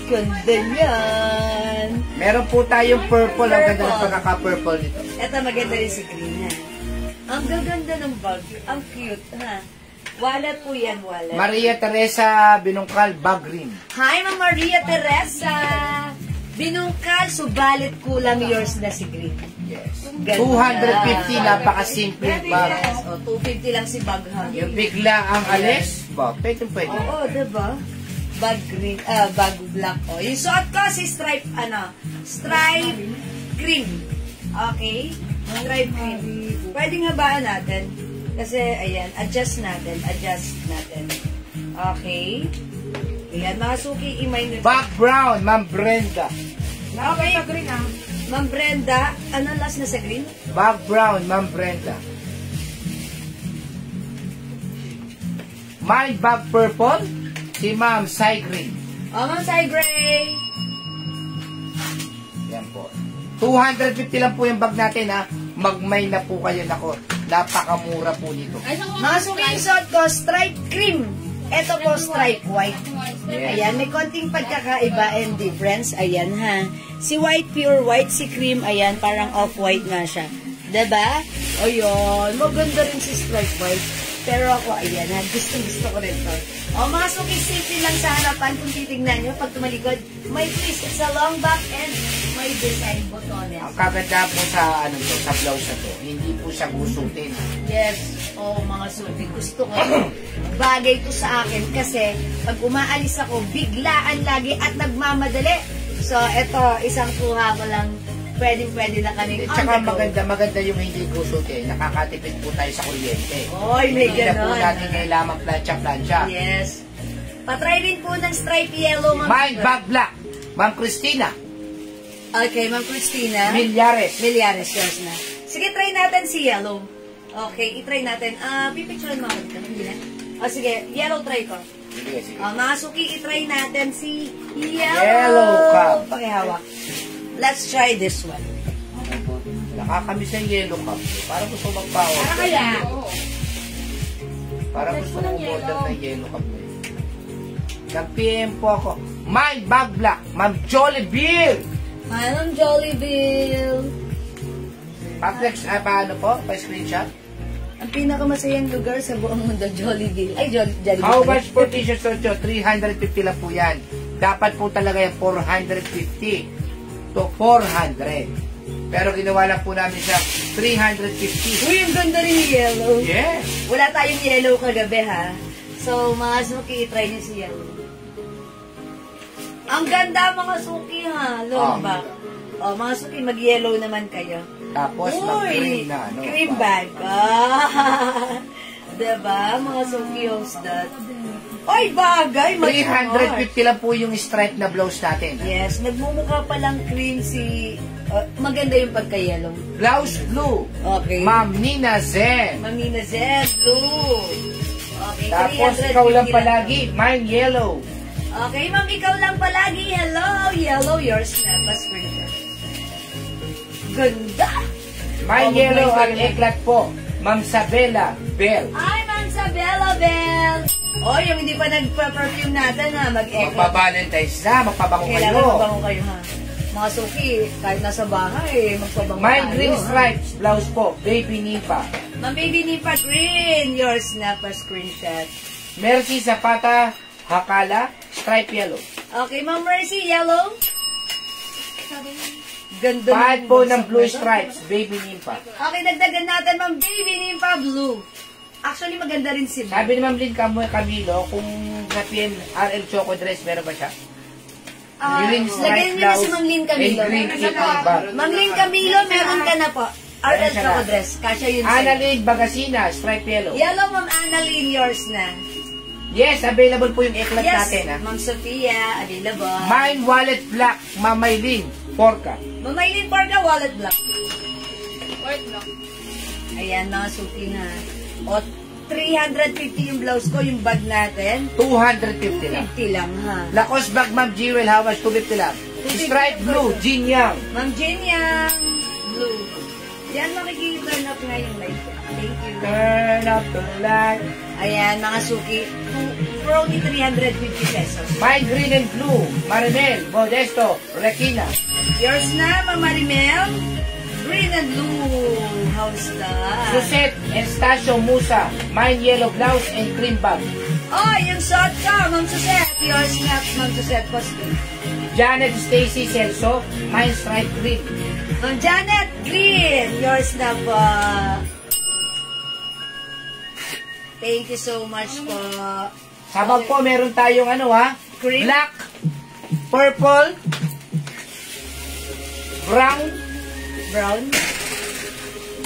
Ganda yan. Meron po tayong purple. Ang ganda ng Purple. pagkaka-purple nito. Ito maganda rin si Green, ha? Ang gaganda ng bag. Ang cute, ha? Wallet po yan, wallet. Maria Teresa Binungkal, bag green. Hi, Ma'am Maria Teresa! Binungkal, subalit kulang yours na si Green. Yes. Ganda. 250, napakasimple bag. Yes, o, 250 lang si bag, ha? Yung bigla ang alis, ba, pwede. Oo, diba? Bag green, bag black, o. Yung suot ko, si stripe, stripe cream. Okay? Stripe cream. Pwedeng habaan natin. Kasi, ayan, adjust natin. Okay? Ayan, mga suki, imay nyo. Bag brown, Ma'am Brenda. Okay. Sa green, ah. Ma'am Brenda, ano last na sa green? Bag brown, Ma'am Brenda. My bag purple, si Ma'am Sai Green. O, Ma'am Sai Gray. Yan po. 250 lang po yung bag natin, ha. Magmay na po kayo, nako. Napakamura po nito. Mga suki, yung suot ko, stripe cream. Ito po, stripe white. Yes. Ayan, may konting pagkakaiba and difference. Ayan, ha. Si white, pure white. Si cream, ayan, parang off-white nga siya. Diba? Ayun, maganda rin si stripe white. Pero ako, ayan, ha. Gusto ko rin to. O, mga suki, simple lang sa harapan. Kung titignan nyo, pag tumalikod, may twist. It's a long back and may design botones. Ang kaganda po sa, sa blouse na to, hindi po siya gusutin. Yes. Oo, mga suki. Gusto ko. Bagay to sa akin kasi pag umaalis ako, biglaan lagi at nagmamadali. So, ito, isang kuha ko lang. Pwede na kami At saka maganda yung hindi gusutin. Nakakatipid po tayo sa kuryente. Oy, may Hindi na po ganon. natin kailangan plancha-plancha. Yes. Patry rin po ng stripe yellow, Ma'am. My bag black, Ma'am Christina Okay, Ma'am Christina. Milyares. Milyares, yours na. Sige, try natin si yellow. Okay, itry natin. Pipicturean mo ako dito. Hindi na. O, sige, yellow try ko. Sige, sige. Mga suki, itry natin si Yellow cup. Pakihawak. Let's try this one. Nakakamiss ang yellow cup. Para gusto magpa-order. Para kaya. Para gusto mag-order ng yellow cup. Nag-PM po ako. My bag black, Ma'am Jollibee. Manong Jollibee. Pa-flex, paano po? Pa-screenshot? Ang pinakamasayang lugar sa buong mundo, Jollibee. Ay, Jollibee. How much po t-shirt sir? 350 lang po yan. Dapat po talaga yung 450 to 400. Pero ginawa lang po namin siya 350. Uy, ang ganda rin yung yellow. Yes! Wala tayong yellow kagabi, ha? So, mga suki, try niyo si yellow. Ang ganda, mga suki, ha? Long ba? O, mga suki, mag-yellow naman kayo. Tapos mag-green na. No? Cream bag. Ah, diba? Mga suki host that. Oy, bagay! 350 lang po yung stripe na blouse natin. Yes, nagmumukha palang cream si... maganda yung pagka-yellow. Blouse blue. Okay. Ma'am Nina Zen. Mamina Zed, blue. Okay, Tapos, ikaw lang palagi, mine yellow. Okay, ma'am, ikaw lang palagi. Hello, yellow, yours na. Screenshot. Ganda! Mine yellow ang eklat po. Ma'am Sabela Bell. Ay, Ma'am Sabela Bell! Oh, yung hindi pa nagpa-perfume natin ha, mag-eklat. Magpa-Valentine's na, magpabango kayo. Kailangan magpabango kayo ha. Mga suki, kahit nasa bahay, magpabango tayo. Mine green stripes, blouse po, baby Nipa. Ma'am Baby Nipa Green, yours na pa screenshot. Mercy Zapata Hakala, stripe yellow. Okay, Ma'am Mercy, yellow. Ganda Pahad po ng blue stripes, baby Nimpa. Okay, dagdagan natin, Ma'am Baby Nimpa Blue. Actually, maganda rin si Blue. Sabi ni Ma'am Lynn Camilo, kung sa PNRL Choco dress, meron ba siya? Green stripe lagyan niyo na si blouse Ma'am Lynn Camilo. and green apron bag. Ma'am Lynn Camilo, meron ka na po. RL siya Choco na. Dress. Kasha yun sa'yo. Annalyn Bagasina, stripe yellow. Yellow, Ma'am Annalyn, yours na. Yes, available po yung eklat Yes, natin. Ha? Ma'am Sophia, available. Mine wallet black, Mamaylin, Porca. Ma'am Maylin Porca, wallet black. Ayan, mga suki na. O, 350 yung blouse ko, yung bag natin. 250 lang. 50 lang, ha. Lacoste bag, Ma'am Jewel, how much? 250 lang. Stripe blue, Jin Yang. Ma'am Jin Yang, blue. Yan, makikita-turn up nga yung light. Thank you. Turn up the light. Ayan, mga suki. For only 350 pesos. Mine green and blue, Marinel, Modesto, Rekina. Yours na, Ma'am Marimel. Green and blue. How's that? Suzette Estacio Musa, mine yellow blouse and cream bag. Oh, yung shot ka, Ma'am Suzette. Yours na, Ma'am Suzette. Costume. Janet Stacy Celso, mine stripe green. Ma'am Janet Green, yours na po. Thank you so much po. Sabag po, meron tayong ano ha? Cream. Black, purple, brown, Brown,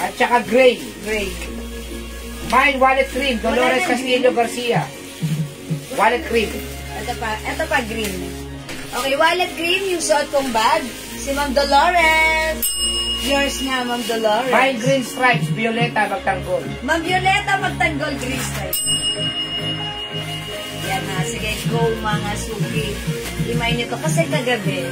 at saka gray. gray. Mine wallet cream, Dolores Wala na Castillo Garcia. Wallet cream. Ito pa green. Okay, wallet green, yung suot kong bag. Si Ma'am Dolores. Yours na, Ma'am Dolores. Mine green stripes, Violeta Magtanggol. Ma'am Violeta, magtanggol green stripe. Yan na, sige, go mga suki. Imay nyo to. Kasi kagabi,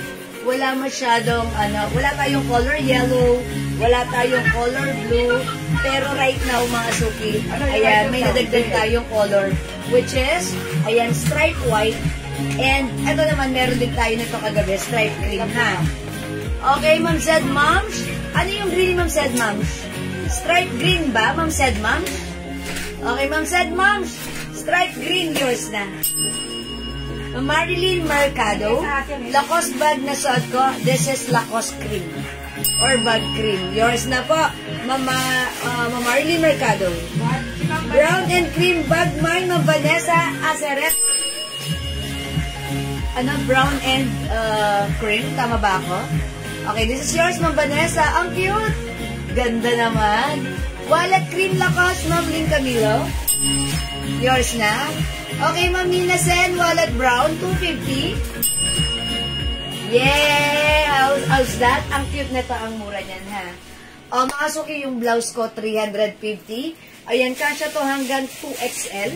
wala masyadong, wala tayong color yellow, wala tayong color blue, pero right now, mga suki, ayan, may nadagdag tayong color, which is, ayan, stripe white, and ito naman, meron din tayo nito kagabi, stripe green, ha? Okay, Ma'am Zed Moms, ano yung green, Ma'am Zed Moms? Stripe green ba, Ma'am Zed Moms? Okay, Ma'am Zed Moms, stripe green, yours na. Marilyn Mercado, Lacoste bag na suot ko, this is Lacoste cream, or bag cream. Yours na po, Mama Marilyn Mercado. Brown and cream bag, mine, Ma'am Vanessa Aceret. Brown and cream, tama ba ako? Okay, this is yours, Ma'am Vanessa. Ang cute! Ganda naman. Wallet cream Lacoste, Ma'am Lynn Camilo. Yours na. Okay, Ma'am Nina Sen, wallet brown, 250. Yeah! How's that? Ang cute na to, ang mura niyan, ha? Mga suki, yung blouse ko, 350. Ayan, kasya to hanggang 2XL.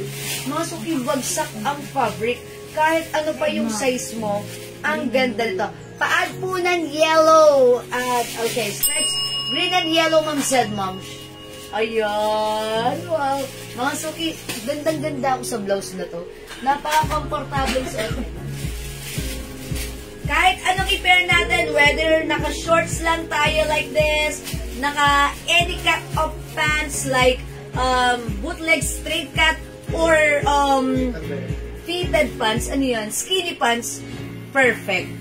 Mga suki, bagsak ang fabric. Kahit ano pa yung size mo, ang ganda nito. Paad po ng yellow. At, okay, stripes. Green and yellow, Ma'am Zed Moms. Ayan, wow. Mga suki, gandang-ganda ako sa blouse na to. Napaka-comfortable sa ito. Kahit anong i-pair natin, whether naka-shorts lang tayo like this, naka-any cut of pants like bootleg straight cut, or fitted pants, ano yan, skinny pants, perfect.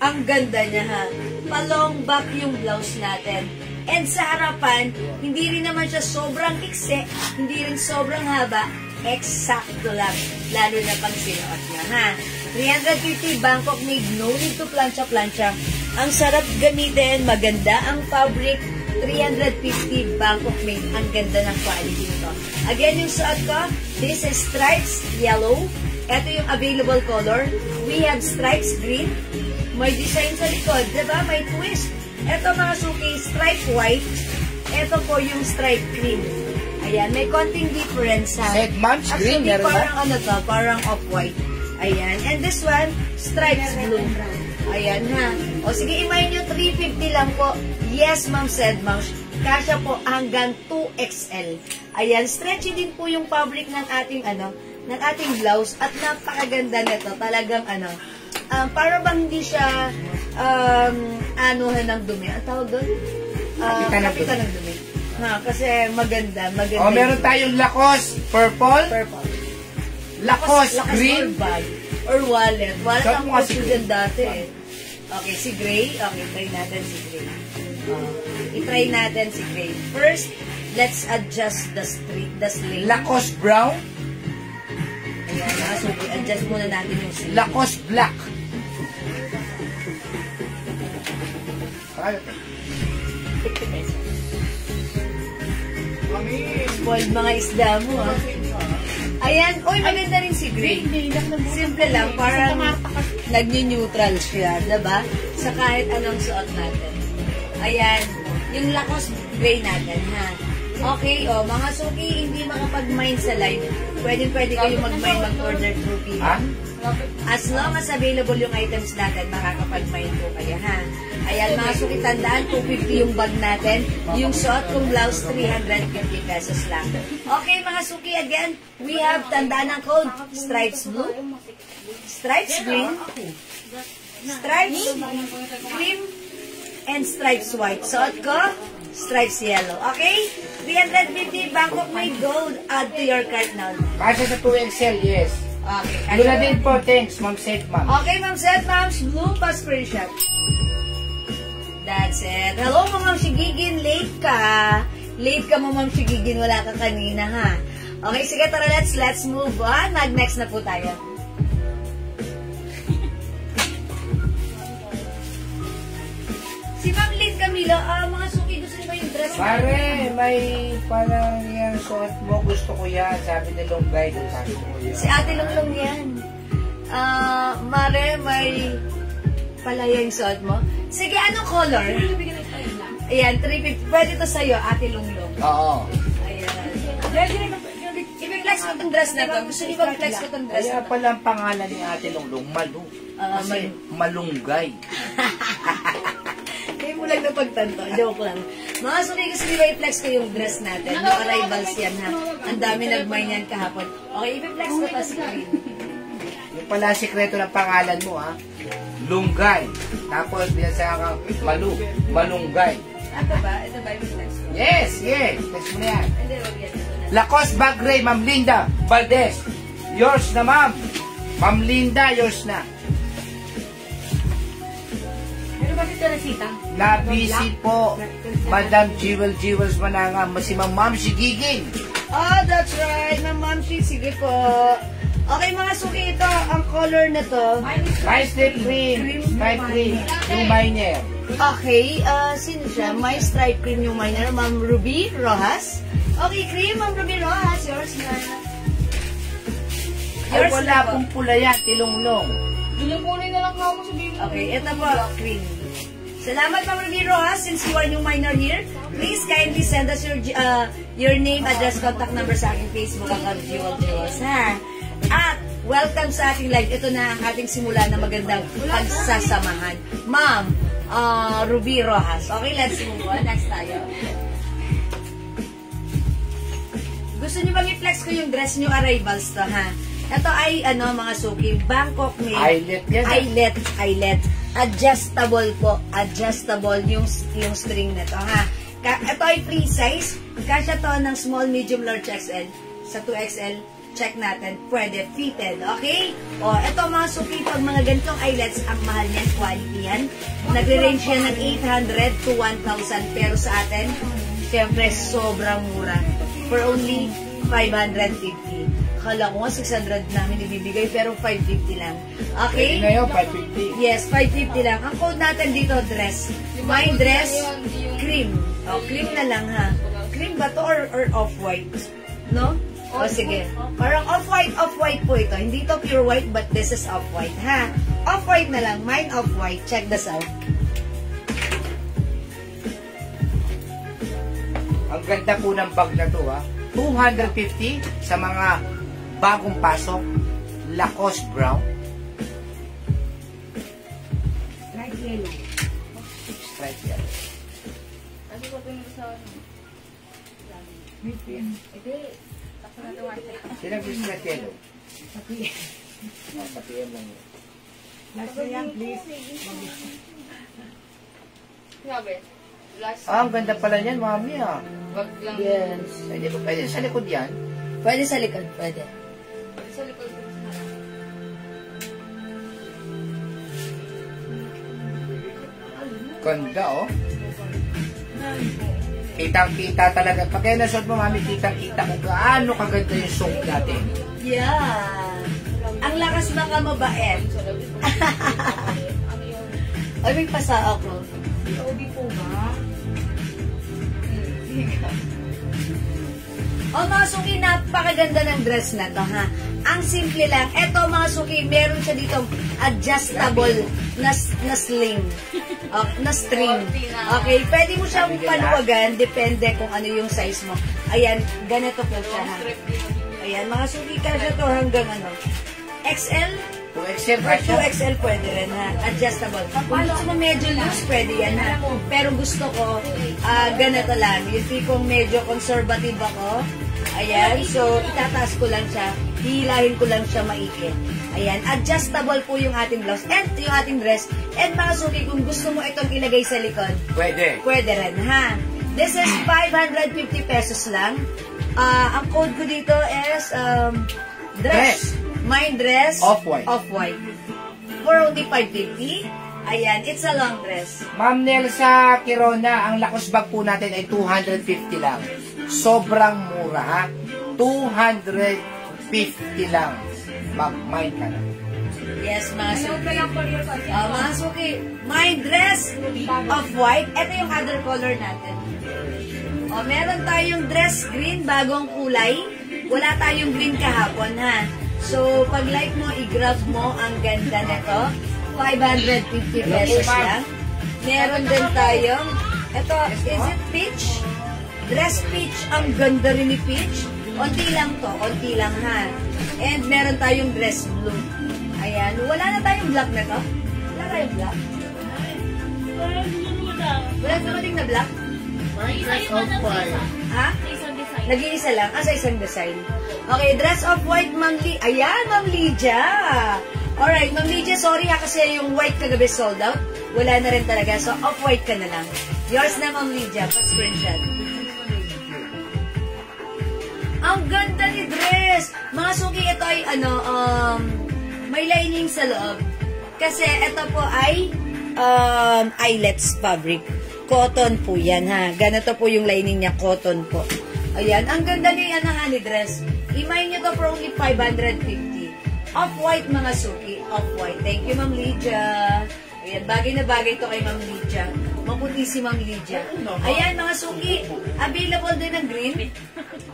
Ang ganda niya, ha. Palong back yung blouse natin. And sa harapan, hindi rin naman siya sobrang ikse, hindi rin sobrang haba, eksakto lang, lalo na pang sinuot niya, ha? 350 Bangkok made, no need to plancha-plancha. Ang sarap gamitin, maganda ang fabric, 350 Bangkok made, ang ganda ng quality nito. Again, yung suot ko, this is stripes yellow, ito yung available color, we have stripes green, may design sa likod, diba? May twist. Ito mga suki, stripe white. Ito po yung stripe cream. Ayan, may konting difference ha. Red Munch green, Actually, meron ba? parang ano to, parang off-white. Ayan. And this one, stripes blue. Ayan ha. O sige, imagine nyo, 350 lang po. Yes, ma'am, said ma'am. Kasya po hanggang 2XL. Ayan, stretchy din po yung fabric ng ating ng ating blouse at napakaganda nito. Talagang para bang hindi siya anuhan ng dumi. Ang tawag doon? Kapitan ng dumi. Ha, kasi maganda. Oh, meron tayong Lacoste purple. Purple. Lacoste Lakas green. or bag. Or wallet. Wallet Saan ang mo kasi gusto dyan dati eh. Okay, si Gray. Okay, try natin si Gray. I-try natin si Gray. First, let's adjust the sling. Lacoste brown. Ayan, so adjust muna natin yung sling. Lacoste black. Spoiled mga isda mo, ha? Ayan, oy, maganda rin si Gray. Simple lang, parang nag-neutral siya, diba? Sa kahit anong suot natin. Ayan, yung Lacoste Gray natin, ha? Okay, mga suki, hindi makapag-mine sa live. Pwede kayo mag-mine, mag-order through PM. As long as available yung items natin, makakapag-mine po kayo, ha? Ayan, mga suki, tandaan, 250 yung bag natin. Yung suot kong blouse, 350 pesos lang. Okay, mga suki, again, we have tandaan ng code, stripes blue, stripes green, stripes cream, and stripes white. Suot ko, stripes yellow. Okay? 350 Bangkok made gold. Add to your cart now. Kasi sa 2XL, yes. Okay. Lula din po, thanks, Ma'am Said, Ma'am. Okay, Ma'am Seth, Ma'am's blue pa screenshot. That's it. Hello, Ma'am Shigigin. Late ka. Late ka mo, Ma'am Shigigin. Wala ka kanina, ha? Okay, sige, tara, let's move on. Mag-next na po tayo. Si Ma'am Lynn Camilo, mga suki, gusto niyo ba yung dress? Pare, may parang yan suot mo, gusto ko yan. Sabi ni Longgay, gusto ko yan. Si Ate Longlong yan. Mare, may palaya yung suot mo. Sige, anong color? Ayan, 350. Pwede to sa'yo, Ate Longlong. Oo. Ayan. I-flex ko itong dress na to. Gusto niyo ba flex ko itong dress Kaya na to? pala ang pangalan ni Ate Longlong, Malu. Kasi malunggay. Kayo mo lang napagtanto. Joke lang. Mga suki, gusto niyo ba i-flex ko yung dress natin? Yung arrivals yan, ha? Ang dami nag-mine yan kahapon. Okay, i-flex ko pa si Queen. Yung pala sikreto ng pangalan mo, ha? Lunggay. Tapos binasa kang malunggay. Ito ba? Ito ba yung flex ko? Yes. Flex mo na yan. Hindi, wag yan. Ito na. Lacoste Bag Gray, Ma'am Linda Valdez. Yours na, Ma'am. Ma'am Linda, yours na. Ano ba si Teresita? Na-busy po, Madam Jewels Mananga, si Ma'am Shigigin. Oh, that's right. Ma'am Shi, sige po. Okay, mga suki, ito, ang color na to. Rice Cream, Stripe Cream, yung miner. Okay, sino siya? My stripe cream yung miner. Ma'am Ruby Rojas. Okay, cream, Ma'am Ruby Rojas. Yours na. Ay, wala pong pula yan, tilonglong. Dulong-kulay na lang ako sa baby. Okay, ito po, cream. Salamat, Ma'am Ruby Rojas. Since you are new miner here, please kindly send us your name, address, contact number sa aking Facebook account, Jewels, ha? At welcome sa ating live. Ito na ang ating simula na magandang pagsasamahan. Ma'am Ruby Rojas. Okay, let's move on. Next tayo. Gusto niyo bang i-flex ko yung dress niyo arrivals to, ha? Ito ay, mga suki, Bangkok made. Eyelet yan. Eyelet. Adjustable po. Adjustable yung string nito, ha? Ito ay free size. Kasya to ng small, medium, large XL. Sa 2XL, check natin. Pwede. Fitted. Okay? O, ito mga suki, pag mga ganitong eyelets, ang mahal niyan, quality yan. Nagre-range yan ng 800 to 1,000. Pero sa atin, syempre, sobrang mura. For only 550. Akala ko nga 600 namin ibibigay, pero 550 lang. Okay? Ngayon, 550. Yes, 550 lang. Ang code natin dito, dress. My dress, cream. O, cream na lang, ha? Cream ba to or off-white? No? O, sige. Parang off-white po ito. Hindi to pure white, but this is off-white, ha? Off-white na lang. Mine off-white. Check this out. Ang ganda po ng bag na to, ha? 250 sa mga bagong pasok, Lacoste Brown. Striped yellow. Stripe yan. Kasi ko pinag sa ano. Hindi. Tapos na ito white. Sila stripe yellow. Sa PM lang yun. Last yan, please. Sabi, last. Ah, ang ganda pala niyan, mami ah. Wag lang. Yes. Pwede sa likod yan. Pwede sa likod, pwede. Sa likod ko na. Ganda oh. Kitang-kita talaga. Pag kayo nasuot mo, mami, kitang-kita kung gaano kaganda yung suot natin. Yeah. Ang lakas baka mabait. Ay, may pasa ako. Obi po ba? O mga suki, napakaganda ng dress na to, ha? Ang simple lang. Eto mga suki, meron siya ditong adjustable na sling. Na string. Okay, pwede mo siyang paluwagan, depende kung ano yung size mo. Ayan, ganito po siya, ha? Ayan, mga suki, kasya to hanggang ano? XL? 2XL Or kasya. 2XL pwede rin, ha? Adjustable. Kung gusto mo medyo loose, pwede yan, ha? Pero gusto ko, ganito lang. Yung tipong medyo conservative ako. Ayan, so itataas ko lang siya. Hihilahin ko lang siya maigi. Ayan, adjustable po yung ating blouse and yung ating dress. And mga suki, kung gusto mo itong ilagay sa likod, Pwede. pwede rin, ha? This is 550 pesos lang. Ang code ko dito is dress. My dress. Off-white. Off-white. For only 550. Ayan, it's a long dress. Ma'am Nelsa Kirona, ang Lacoste bag po natin ay 250 lang. Sobrang mura ha. 250 lang. Mag-mind ka na. Yes, mga suki. Kaya po rin kasi. Mga suki, my dress off-white. Ito yung other color natin. Meron tayong dress green, bagong kulay. Wala tayong green kahapon, ha? So, pag like mo, i-grab mo. Ang ganda nito. 550 pesos lang. Meron din tayong, ito, is it peach? Dress peach. Ang ganda rin ni peach. Konti lang to, konti lang, ha? And meron tayong dress blue. Ayan. Wala na tayong black na to? Wala tayong black? Wala dumating na black? Ha? Nag-iisa lang? Sa isang design. Okay, dress of white, Ma'am Lee. Ayan, Ma'am Lydia. Alright, Ma'am Lydia, sorry ha, kasi yung white kagabi sold out. Wala na rin talaga. So, off-white ka na lang. Yours na, Ma'am Lydia. Pa-screenshot. Ang ganda ni dress. Mga suki, ito ay, may lining sa loob. Kasi ito po ay eyelets fabric. Cotton po yan, ha. Ganito po yung lining niya, cotton po. Ayan, ang ganda niya na honey dress. Imay niyo to for only 550. Off-white, mga suki. Off-white. Thank you, Ma'am Lydia. Ayan, bagay na bagay to kay Ma'am Lydia. Maputi si Ma'am Lydia. Ayan, mga suki. Available din ng green.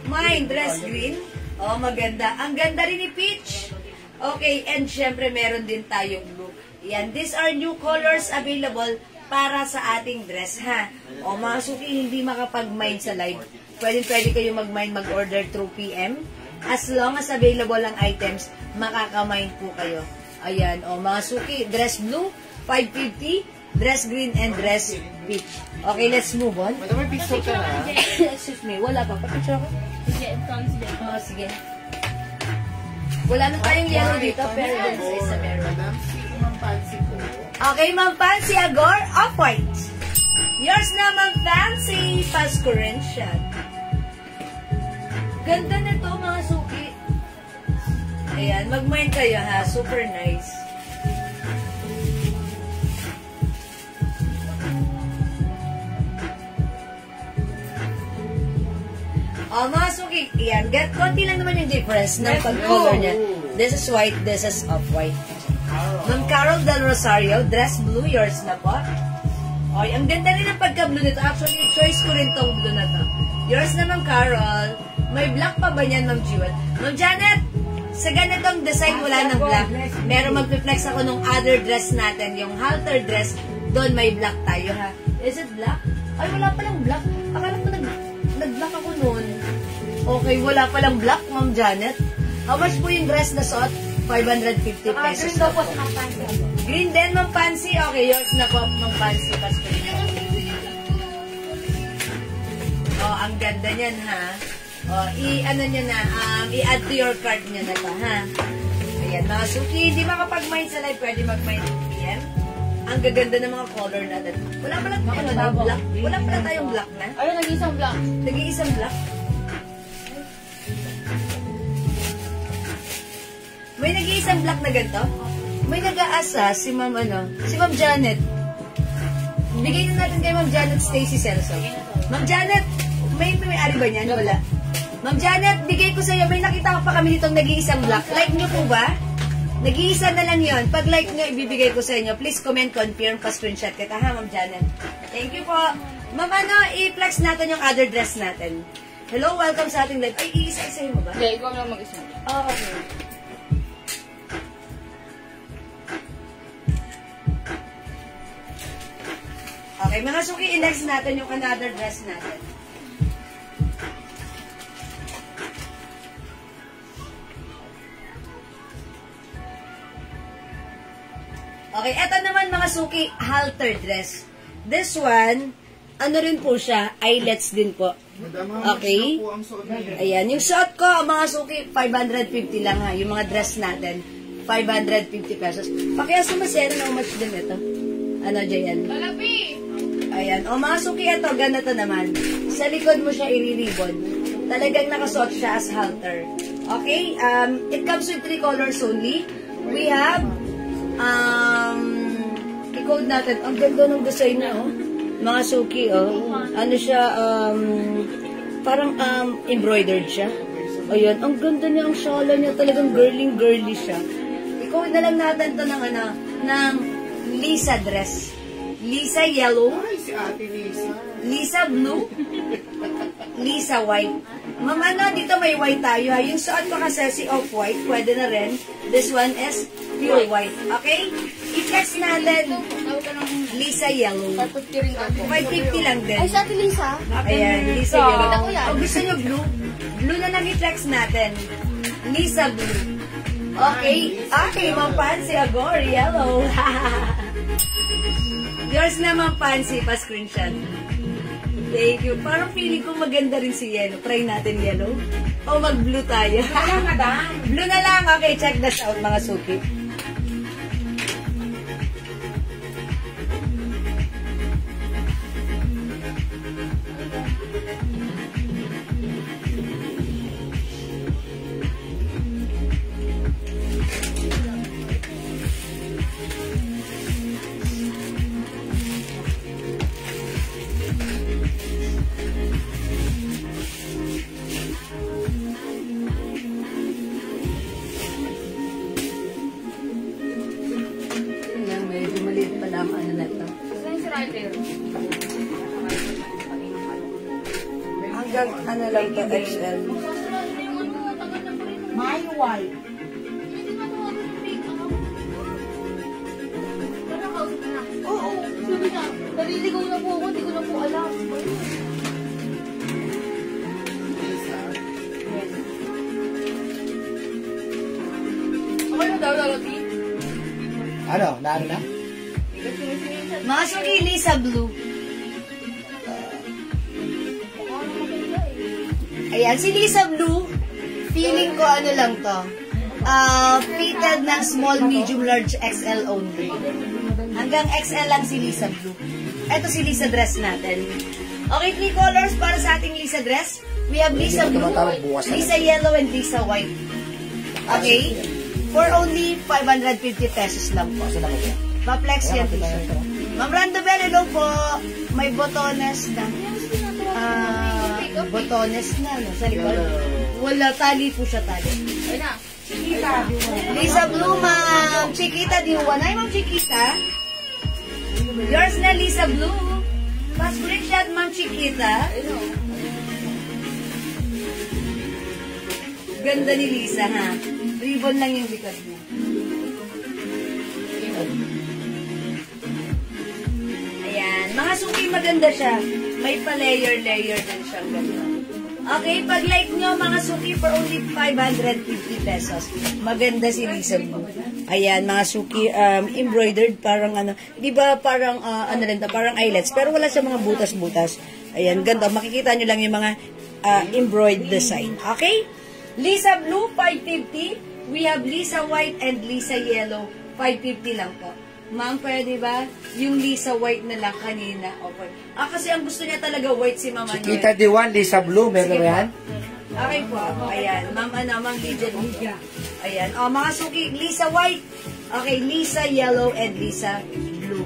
Mine, dress green. Oh, maganda. Ang ganda rin ni peach. Okay, and syempre meron din tayong blue. Ayan, these are new colors available para sa ating dress, ha? O, mga suki, hindi makapag-mine sa live. Pwede kayo mag-mine, mag-order through PM. As long as available ang items, makaka-mine po kayo. Ayan, o, mga suki, dress blue, 550, dress green, and dress peach. Okay, let's move on. Madam, may pistol ka na. Excuse me, wala pa. Papicture ako? Sige, Sige. Wala na tayong yellow dito, pero dun sa isa meron. Madam, si Ma'am Pansy po. Okay, Ma'am Fancy Agor, off-white. Yours na, Ma'am Fancy, pa-screenshot. Ganda nito, mga suki. Ayan, mag-mine kayo, ha? Super nice. Mga suki, yan. Konti lang naman yung difference ng pag-color niya. This is white, this is off-white. Ma'am Carol Del Rosario, dress blue, yours na po. Okay, ang ganda rin ang pagka-blue nito. Actually, choice ko rin tong blue na to. Yours na, Ma'am Carol. May black pa ba niyan, Ma'am Jewel? Ma'am Janet, sa ganitong design wala ng black. Pero mag-flex ako nung other dress natin, yung halter dress, doon may black tayo, ha? Is it black? Ay, wala palang black. Akala ko nag-black ako noon. Okay, wala palang black, Ma'am Janet. How much po yung dress na suot? 550 pesos. Green daw po sa panty. Green din, Ma'am Pansy. Okay, yours na po, Ma'am Pansy. Oh, ang ganda niyan, ha? Oh, i-ano niya na, i-add to your card niya na to, ha? Ayan, mga suki, hindi makapag-mind sa live, pwede mag-mind PM. Ang gaganda ng mga color natin. Wala pala tayong black. Wala pala tayong black na. Ayun, nag-isang black. Nag-iisang black. May nag-iisang black na ganito? May nag-aasa si Ma'am si Ma'am Janet. Bigay na natin kay Ma'am Janet Stacy Celso. Ma'am Janet, may-ari ba niyan? Wala. Ma'am Janet, bigay ko sa iyo. May nakita ko pa kami nitong nag-iisang black. Like niyo po ba? Nag-iisa na lang yon. Pag like niyo, ibibigay ko sa inyo. Please comment, confirm, pa-screenshot kita, ha, Ma'am Janet? Thank you po. Ma'am, i-flex natin yung other dress natin. Hello, welcome sa ating live. Ay, iisa-isahin mo ba? Hindi, ikaw lang mag-isa. Oh, okay. Okay, mga suki, i-next natin yung another dress natin. Okay, eto naman mga suki, halter dress. This one, ano rin po siya, eyelets din po. Okay? Ayan, yung suot ko, mga suki, 550 lang ha. Yung mga dress natin, 550 pesos. Pakiyas naman sir, how much din ito? Ano dyan? Lalapi! Ayan. O mga suki, ito, ganito naman. Sa likod mo siya i-ribbon. Talagang nakasuot siya as halter. Okay? It comes with 3 colors only. We have, i-code natin. Ang ganda ng design na, oh. Mga suki, oh. Ano siya, parang, embroidered siya. Ayan. Ang ganda niya, ang shala niya. Talagang girly siya. I-code na lang natin to ng, ng Lisa dress. Lisa yellow. Ay, si Ate Lisa. Lisa blue. Lisa white. Ma'am, dito may white tayo ha. Yung suot ko kasi si off-white, pwede na rin. This one is pure white. Okay? I-flex natin Lisa yellow. 550 rin ako. 550 lang din. Ay, sa atin, Lisa? Ayan, Lisa yellow. Ganda ko yan. O gusto nyo blue? Blue na lang i-flex natin. Lisa blue. Okay? Okay, Ma'am Pansy Agor, yellow. Yours naman, Pansy, pa-screenshot. Thank you. Parang feeling ko maganda rin si yellow. Try natin yellow. O mag-blue tayo. Blue na lang. Okay, check this out, mga suki. Hanggang ano lang to, XL. My wife. Oo, sabi niya, naliligaw na po ako, hindi ko na po alam. Okay na daw, Lalapi? Ano? Naano na? Mga suki, Lisa blue. Ayan, si Lisa blue, feeling ko ano lang to. Fitted ng small, medium, large, XL only. Hanggang XL lang si Lisa blue. Ito si Lisa dress natin. Okay, 3 colors para sa ating Lisa dress. We have Lisa blue, Lisa yellow, and Lisa white. Okay? For only 550 pesos lang po. Pa-flex yan, t-shirt. Ma'am Randobel, hello po. May botones na. Botones na, no? Sa likod. Wala, tali po siya, tali. Ay na. Lisa Blue, Ma'am Chiquita, do you want? Ay, Ma'am Chiquita. Yours na, Lisa Blue. Pa-screenshot, Ma'am Chiquita. Ganda ni Lisa, ha? Ribbon lang yung likod niya. Ayan. Mga suki, maganda siya. May pa-layer din siyang ganda. Okay, pag-like nyo mga suki for only 550 pesos. Maganda si Lisa Blue. Ayan, mga suki, embroidered, parang ano, di ba parang, ano rin, parang eyelets, pero wala siya mga butas-butas. Ayan, ganda. Makikita nyo lang yung mga embroidered design. Okay? Lisa Blue, 550. We have Lisa White and Lisa Yellow, 550 lang po. Ma'am, pwede ba? Yung Lisa White na lang kanina. Okay. Kasi ang gusto niya talaga white si Mama niya. Chiquita Diwan, Lisa Blue, meron ba yan? Okay po. Ayan. Ma'am, Ma'am Lydia. Ayan. O, mga suki, Lisa White. Okay, Lisa Yellow and Lisa Blue.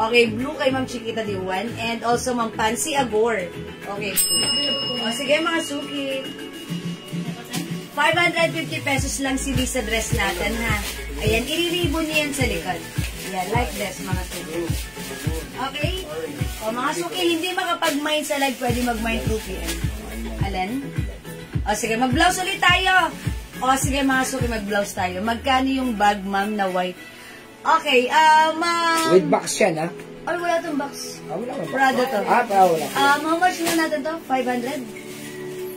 Okay, blue kay Ma'am Chiquita Diwan. And also Ma'am Pansy Agor. Okay. O, sige mga suki. 550 pesos lang si Lisa dress natin, ha? Ayan, iriribon niya yan sa likod. Ayan, like this, mga suki. Okay? O, mga suki, hindi makapag-mind sa live, pwede mag-mind 2 p.m. Alin? O, sige, mag-blouse ulit tayo. O, sige, mga suki, mag-blouse tayo. Magkano yung bag, ma'am, na white? Okay, ma'am... With box yan, ha? Ay, wala itong box. Wala ba? Prada to. Wala. How much na natin to? 500?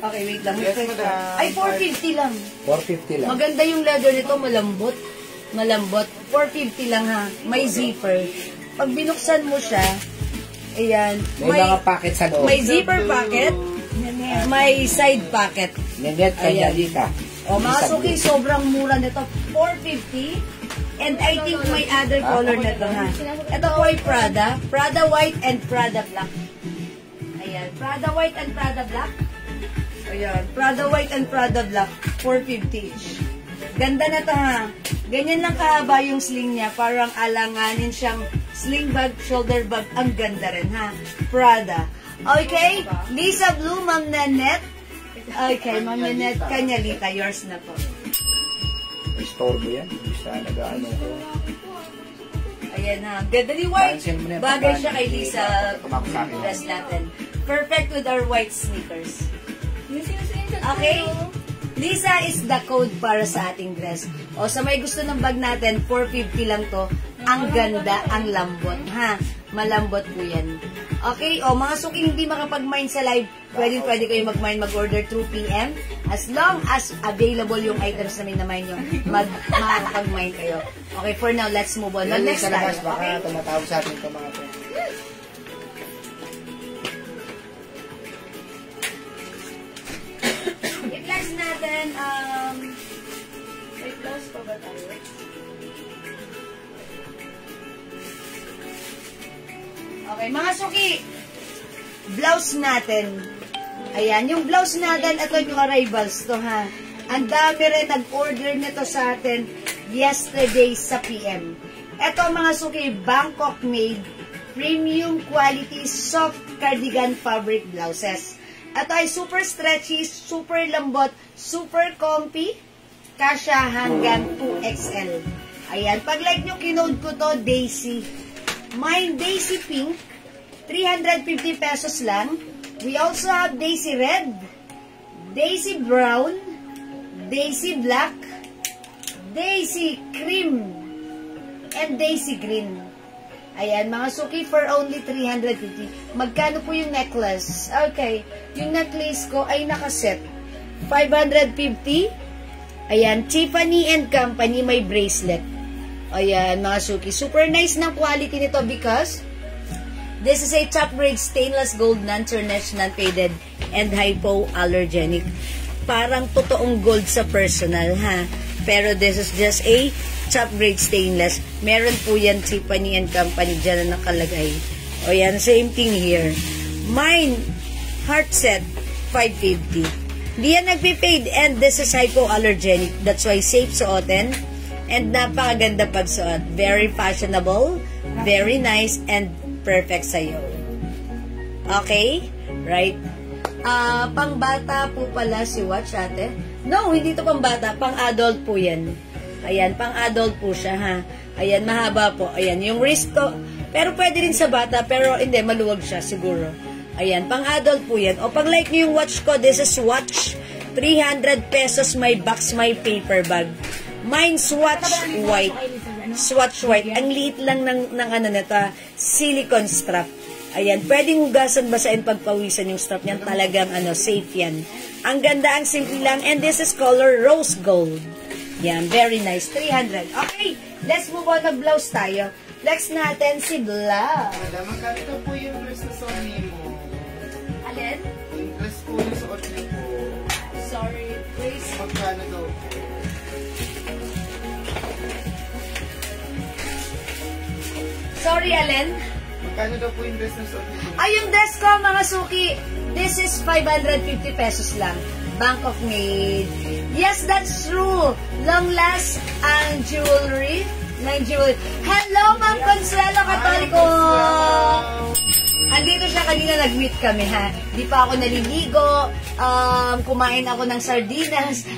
Okay, wait lang. Ay, 450 lang. 450 lang. Maganda yung leather nito, malambot. Malambot. 450 lang, ha. May zipper. Pag binuksan mo siya, ayan. May mga pocket sa loob. May zipper pocket. May side pocket. Nenet, kanya dita. O, mga suki, sobrang mura nito. 450. And I think may other color na to, ha. Ito po ay Prada. Prada white and Prada black. Ayan. Prada white and Prada black. Ayan. Prada white and Prada black. 450 each. Ganda na to, ha. Ganyan lang kahaba yung sling niya. Parang alanganin siyang sling bag, shoulder bag. Ang ganda rin, ha. Prada. Okay. Lisa Blue, Ma'am Nanette. Okay, Ma'am Nanette. Kanyalita. Yours na po. Istorbo yan. Isa nag-ano ko. Ayan, ha. Ganda ni white. Bagay siya kay Lisa dress natin. Perfect with our white sneakers. Okay? Lisa is the code para sa ating dress. O, sa may gusto ng bag natin, 450 lang to. Ang ganda, ang lambot, ha? Malambot po yan. Okay? O, mga suking hindi makapag-mind sa live, pwede kayo mag-mind, mag-order 2 p.m. As long as available yung items na minamind nyo, makapag-mind kayo. Okay, for now, let's move on. Next tayo, okay? Baka tumatawag sa atin ito, mga friends. I-flex natin, may close pa ba tayo? Okay, mga suki, blouse natin. Ayan, yung blouse natin, ito yung arrivals to, ha. Ang dami rin nag-order nito sa atin yesterday sa PM. Ito, mga suki, Bangkok made, premium quality, soft cardigan fabric blouses. Ito ay super stretchy, super lambot, super comfy, kasya hanggang 2XL. Ayan, pag like nyo, kinode ko to, Daisy. Mine, Daisy Pink, 350 pesos lang. We also have Daisy Red, Daisy Brown, Daisy Black, Daisy Cream, and Daisy Green. Ayan, mga suki, for only 350. Magkano po yung necklace? Okay, yung necklace ko ay nakaset. 550. Ayan, Tiffany and Company, may bracelet. Ayan, mga suki. Super nice ng quality nito because this is a top grade stainless gold, non-tarnished, non-faded, and hypoallergenic. Parang totoong gold sa personal, ha? Pero this is just a top grade stainless. Meron po yan Tiffany and Company dyan na nakalagay. O yan, same thing here. Mine, heart set, 550. Di yan nagpipade, and this is hypoallergenic. That's why safe suotin. And napakaganda pagsuot. Very fashionable, very nice, and perfect sa'yo. Okay? Right? Pang bata po pala si watch, ate. No, hindi to pang bata. Pang adult po yan. Ayan, pang adult po siya, ha. Ayan, mahaba po. Ayan, yung wrist ko. Pero pwede rin sa bata, pero hindi, maluwag siya siguro. Ayan, pang adult po yan. O pag like niyo yung watch ko, this is watch. 300 pesos, may box, may paper bag. Mine Swatch White. Swatch White. Ang liit lang ng ano nito, silicone strap. Ayan, pwedeng hugasan, basahin, pagpawisan yung strap niyan. Talagang safe yan. Ang ganda, ang simple lang. And this is color rose gold. Yan, very nice. 300. Okay, let's move on. Mag-blouse tayo. Next natin si Blau. Madam, magkano daw po yung dress na suot niyo po? Alin? Yung dress po yung suot niyo po. Sorry, please. Magkano daw po? Sorry, Alin? Magkano daw po yung dress na suot niyo po? Ay, yung dress ko, mga suki, this is 550 pesos lang. Bangkok made. Yes, that's true. Long last ang jewelry. Hello, Ma'am Consuelo Catolico! Andito siya kanina, nag-meet kami, ha? Di pa ako naliligo, kumain ako ng sardinas.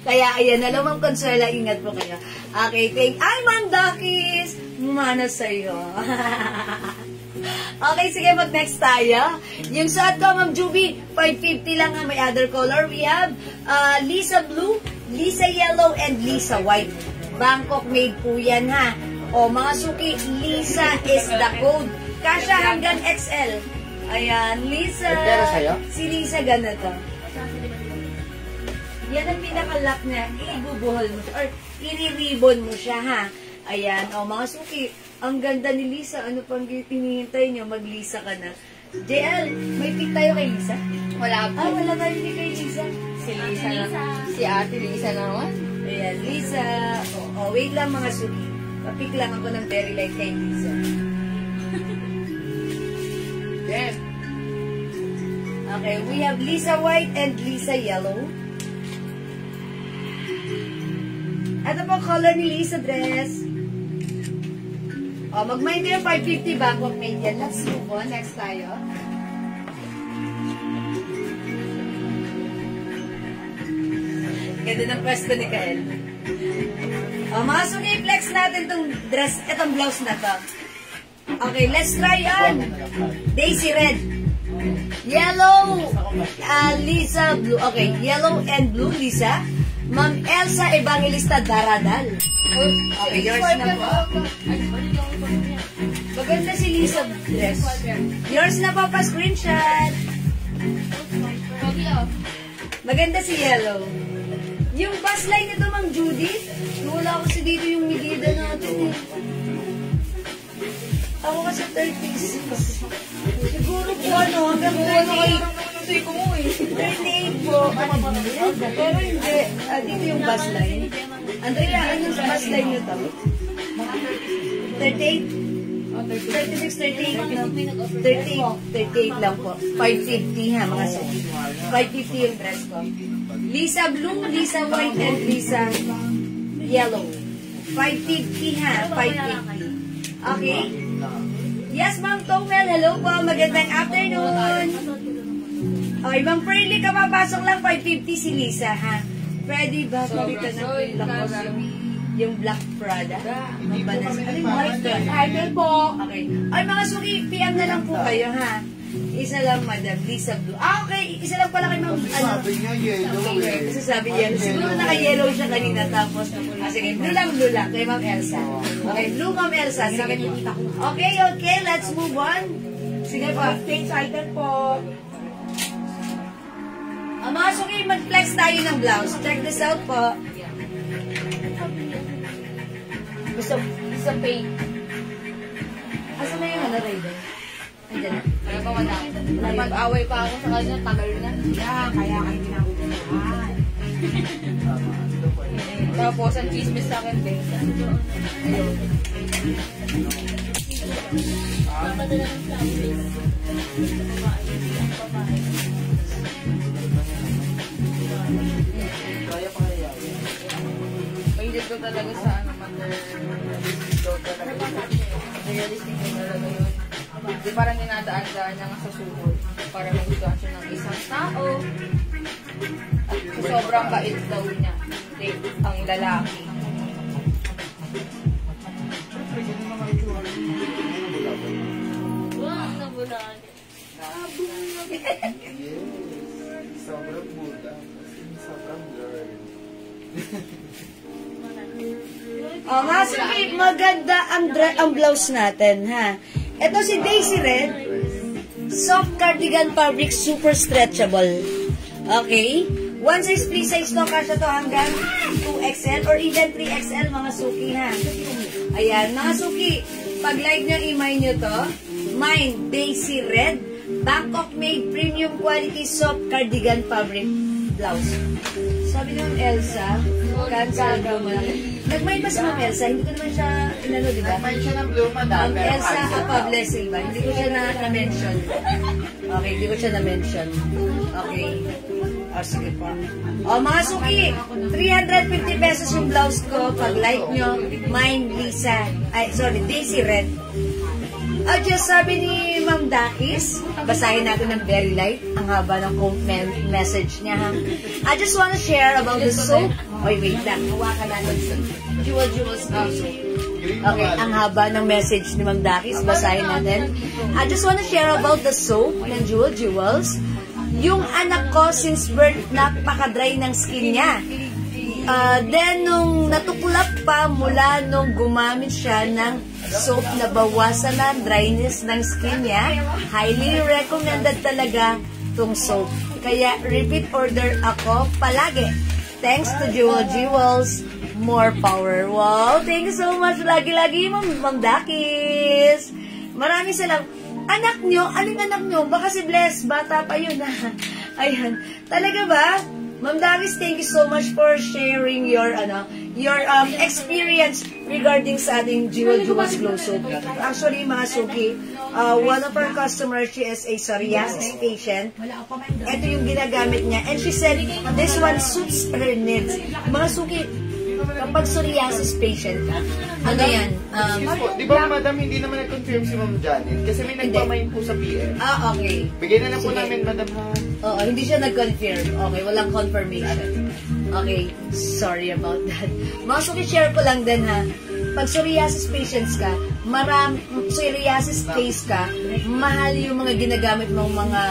Kaya, ayan, hello, Ma'am Consuelo, ingat po kayo. Okay, ay, Ma'am Dakis! Mana sa'yo. Okay, sige, mag-next tayo. Yung suot ko, Ma'am Juby, 550 lang, ha? May other color. We have Lisa Blue, Lisa Yellow, and Lisa White. Bangkok made po yan, ha? O, mga suki, Lisa is the code. Kasha hanggang XL. Ayan, Lisa. Si Lisa ganito. Yan ang pinaka-lock niya. Ibubuhol mo siya. Or, i-ribbon mo siya, ha? Ayan, o, mga suki. Ang ganda ni Lisa. Ano pang hinihintay nyo? Mag-Lisa ka na. JL, may pick tayo kay Lisa? Wala po. Ah, wala tayo kay Lisa. Si Lisa. Si Ate Lisa naman. Ayan, Lisa. O, wait lang mga suki. Papik lang ako ng very light kay Lisa. Then, Okay, we have Lisa White and Lisa Yellow. Ito po color ni Lisa dress. O, mag-mind kayo 550 Bangkok made yan. Let's move on. Next tayo. Ganda ng pwesto ni Kael. O, mga suki, flex natin itong dress, itong blouse na to. Okay, let's try on. Daisy Red. Yellow, Lisa Blue. Okay, yellow and blue, Lisa. Ma'am Elsa Evangelista Daradal. Okay, yours na po. Maganda si Lisa dress. Yours na po, pa-screenshot. Maganda si yellow. Yung bus line nito, Ma'am Judy, wala kasi dito yung medida natin eh. Ako kasi 36. Siguro po hanggang 38. 38 po. Pero hindi. Dito yung bus line. Andrea, anong bus line nyo to? 38? 36, 38 lang po. 550 ha, mga suki. 550 yung dress ko. Lisa Blue, Lisa White, and Lisa Yellow. 550 ha, 550. Okay? Yes, Ma'am Towel. Hello po. Magandang afternoon. Okay, Ma'am Pearly, kapapasok lang 550 si Lisa, ha? Pwede ba? Pwede na po yung lakos yung Black Prada. Mabanas. Ano yung white? Idol po. Okay. Ay, mga suki, PM na lang po kayo, ha? Isa lang, Madam Lisa Blue. Okay. Isa lang pala kay Ma'am. sabi niya yellow eh. Kasi sabi yellow. Siguro naka-yellow siya kanina. Tapos, sige, blue lang. Kay Ma'am Elsa. Okay, blue, Ma'am Elsa. Sige po. Okay. Let's move on. Sige po. Thanks, Idol po. Mga suki, mag-flex tayo ng blouse. Check this out po. Sa pay. Asa na yung Raiden? Andiyan na. Kaya pa madami. Mag-away pa ako sa kanya, tagal na. Kaya kayo ginagawa. Tapos, ang chismis sa akin, din. Pahilit ko talaga sa realistic ko talaga yun. Di parang dinadaan-daan niya nga sa suhol para magustuhan siya ng isang tao. At sobrang bait daw niya. Ang lalaki. Wow, nabulan. Sobrang buda. Sobrang girl. Mga suki, maganda ang blouse natin, ha? Ito si Daisy Red. Soft cardigan fabric, super stretchable. Okay? One size, free size to. Kasya to hanggang 2XL or even 3XL, mga suki ha. Ayan, mga suki. Pag like nyo, email nyo to. Mine, Daisy Red. Bangkok made premium quality soft cardigan fabric blouse. Sabi naman Elsa, cancel daw mo lang. Nag-mind ba si Ma'am Elsa? Hindi ko naman siya inano, di ba? Nag-mind siya ng blue, madam. Elsa Apable Silva. Hindi ko siya na-mention. Okay, hindi ko siya na-mention. Okay. O, sige po. O, mga suki, 350 pesos yung blouse ko. Pag like nyo, mine, Lisa. Ay, sorry, Daisy Red. At just sabi ni Ma'am Dakis, basahin natin ng very light. Ang haba ng message niya, ha? I just wanna share about the soap. Oy, wait lang. Hawakan natin sa Jewels soap. Okay, ang haba ng message ni Ma'am Dakis. Basahin natin. I just wanna share about the soap ng Jewels. Yung anak ko, since birth, napaka-dry ng skin niya. Then, nung natuklap pa mula nung gumamit siya ng soap na bawasan na dryness ng skin niya, highly recommended talaga tong soap. Kaya, repeat order ako palagi. Thanks to Jewels, more power. Wow, thank you so much. Lagi-lagi, Ma'am Dakis. Maraming salamat. Anak nyo, aling anak nyo? Baka si Bless, bata pa yun. Ayan. Talaga ba? Ma'am Davis, thank you so much for sharing your experience regarding sa ating Jewels Glow Soap. Actually, mga suki, one of our customers, she is a psoriasis patient. Ito yung ginagamit niya. And she said, this one suits her needs. Mga suki, kapag psoriasis patient ka, ano yan? Di ba, madam, hindi naman nag-confirm si Ma'am Janet? Kasi may nagpamain po sa PM. Okay. Bigyan na lang po namin, madam, ha? Oo, hindi siya nag-confirm. Okay, walang confirmation. Okay, sorry about that. Mga suki, share ko lang din, ha? Pag psoriasis patients ka, psoriasis case ka, mahal yung mga ginagamit mong mga,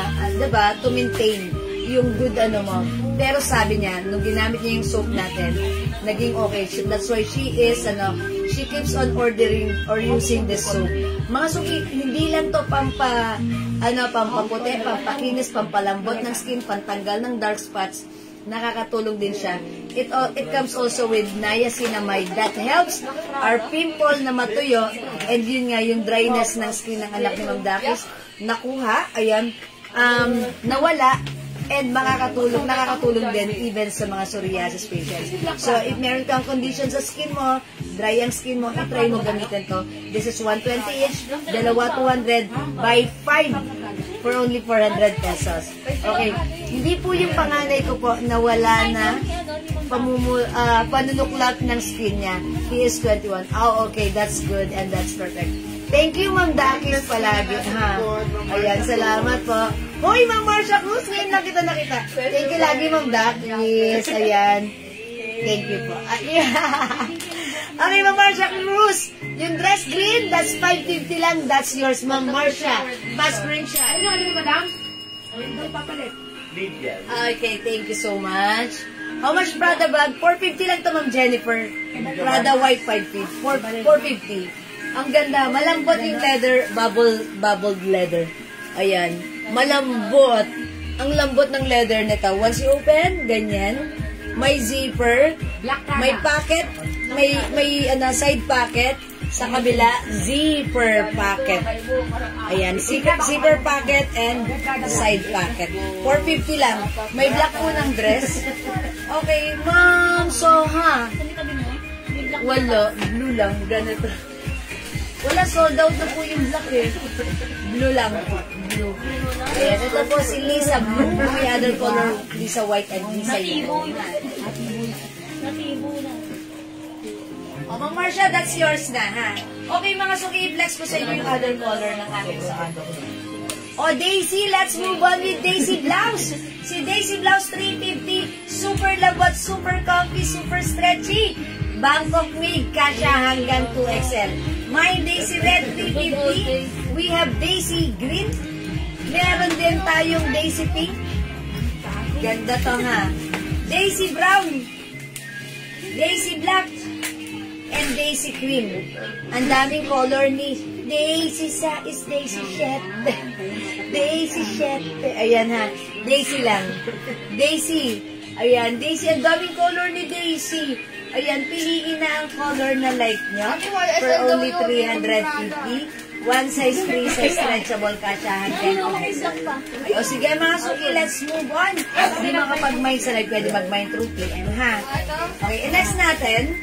diba, to maintain yung good mo. Pero sabi niya, nung ginamit niya yung soap natin, naging okay. That's why she keeps on ordering or using this soap. Mga suki, hindi lang to pampaputi, pampakinis, pampalambot ng skin, pantanggal ng dark spots. Nakakatulong din siya. It comes also with niacinamide that helps our pimple na matuyo, and yun nga yung dryness ng skin ng anak ni Ma'am Dakis nakuha, ayan, nawala. And nakakatulong din even sa mga psoriasis patients. So, if meron kang condition sa skin mo, dry ang skin mo, i-try mo gamitin to. This is 120 each, dalawa 200, buy 5 for only 400 pesos. Okay, hindi po yung panganay ko po na wala na panunuklap ng skin niya. He is 21. Oh, okay, that's good and that's perfect. Thank you, Ma'am Dakis, palagi, ha? Ayan, salamat po. Hoy, Ma'am Marsha Cruz, ngayon lang kita nakita. Thank you lagi, Ma'am Dakis. Ayan. Thank you po. Okay, Ma'am Marsha Cruz, yung dress green, that's 550 lang. That's yours, Ma'am Marsha. Pa-screenshot. Ano, madam? Okay, thank you so much. How much Prada bag? 450 lang to, Ma'am Jennifer. Prada white 450. Ang ganda, malambot yung leather, bubbled leather. Ayan, malambot. Ang lambot ng leather nito. Once you open, ganyan. May zipper, may pocket, may side pocket. Sa kabila, zipper pocket. Ayan, zipper pocket and side pocket. 450 lang. May black po ng dress. Okay, ma'am, so ha? Wala, blue lang, ganito. Wala, sold out na po yung black eh. Blue lang po. Blue. Ayan, ito po si Lisa Blue. May other color, Lisa White and Lisa Yellow. Natibo na. O, Ma'am Marsha, that's yours na, ha? Okay, mga suki, i-flex ko sa inyo yung other color ng aking saan. O, Daisy, let's move on with Daisy Blouse. Si Daisy Blouse 350, super labot, super comfy, super stretchy. Bangkok made, kasha hanggang 2XL. My Daisy Red 350. We have Daisy Green. Meron din tayong Daisy Pink. Ganda to, ha? Daisy Brown. Daisy Black. And Daisy Cream. Ang daming color ni Daisy sa is Daisy Shet. Daisy Shet. Ayan ha. Daisy lang. Daisy. Ayan. Daisy. Ang daming color ni Daisy. Ayan. Piliin na ang color na like nyo. For only 350. One size, 3 size stretchable kasyahan. O sige mga suki, let's move on. Hindi makapag-mine sa live, pwede mag-mine through PM ha. Okay, next natin.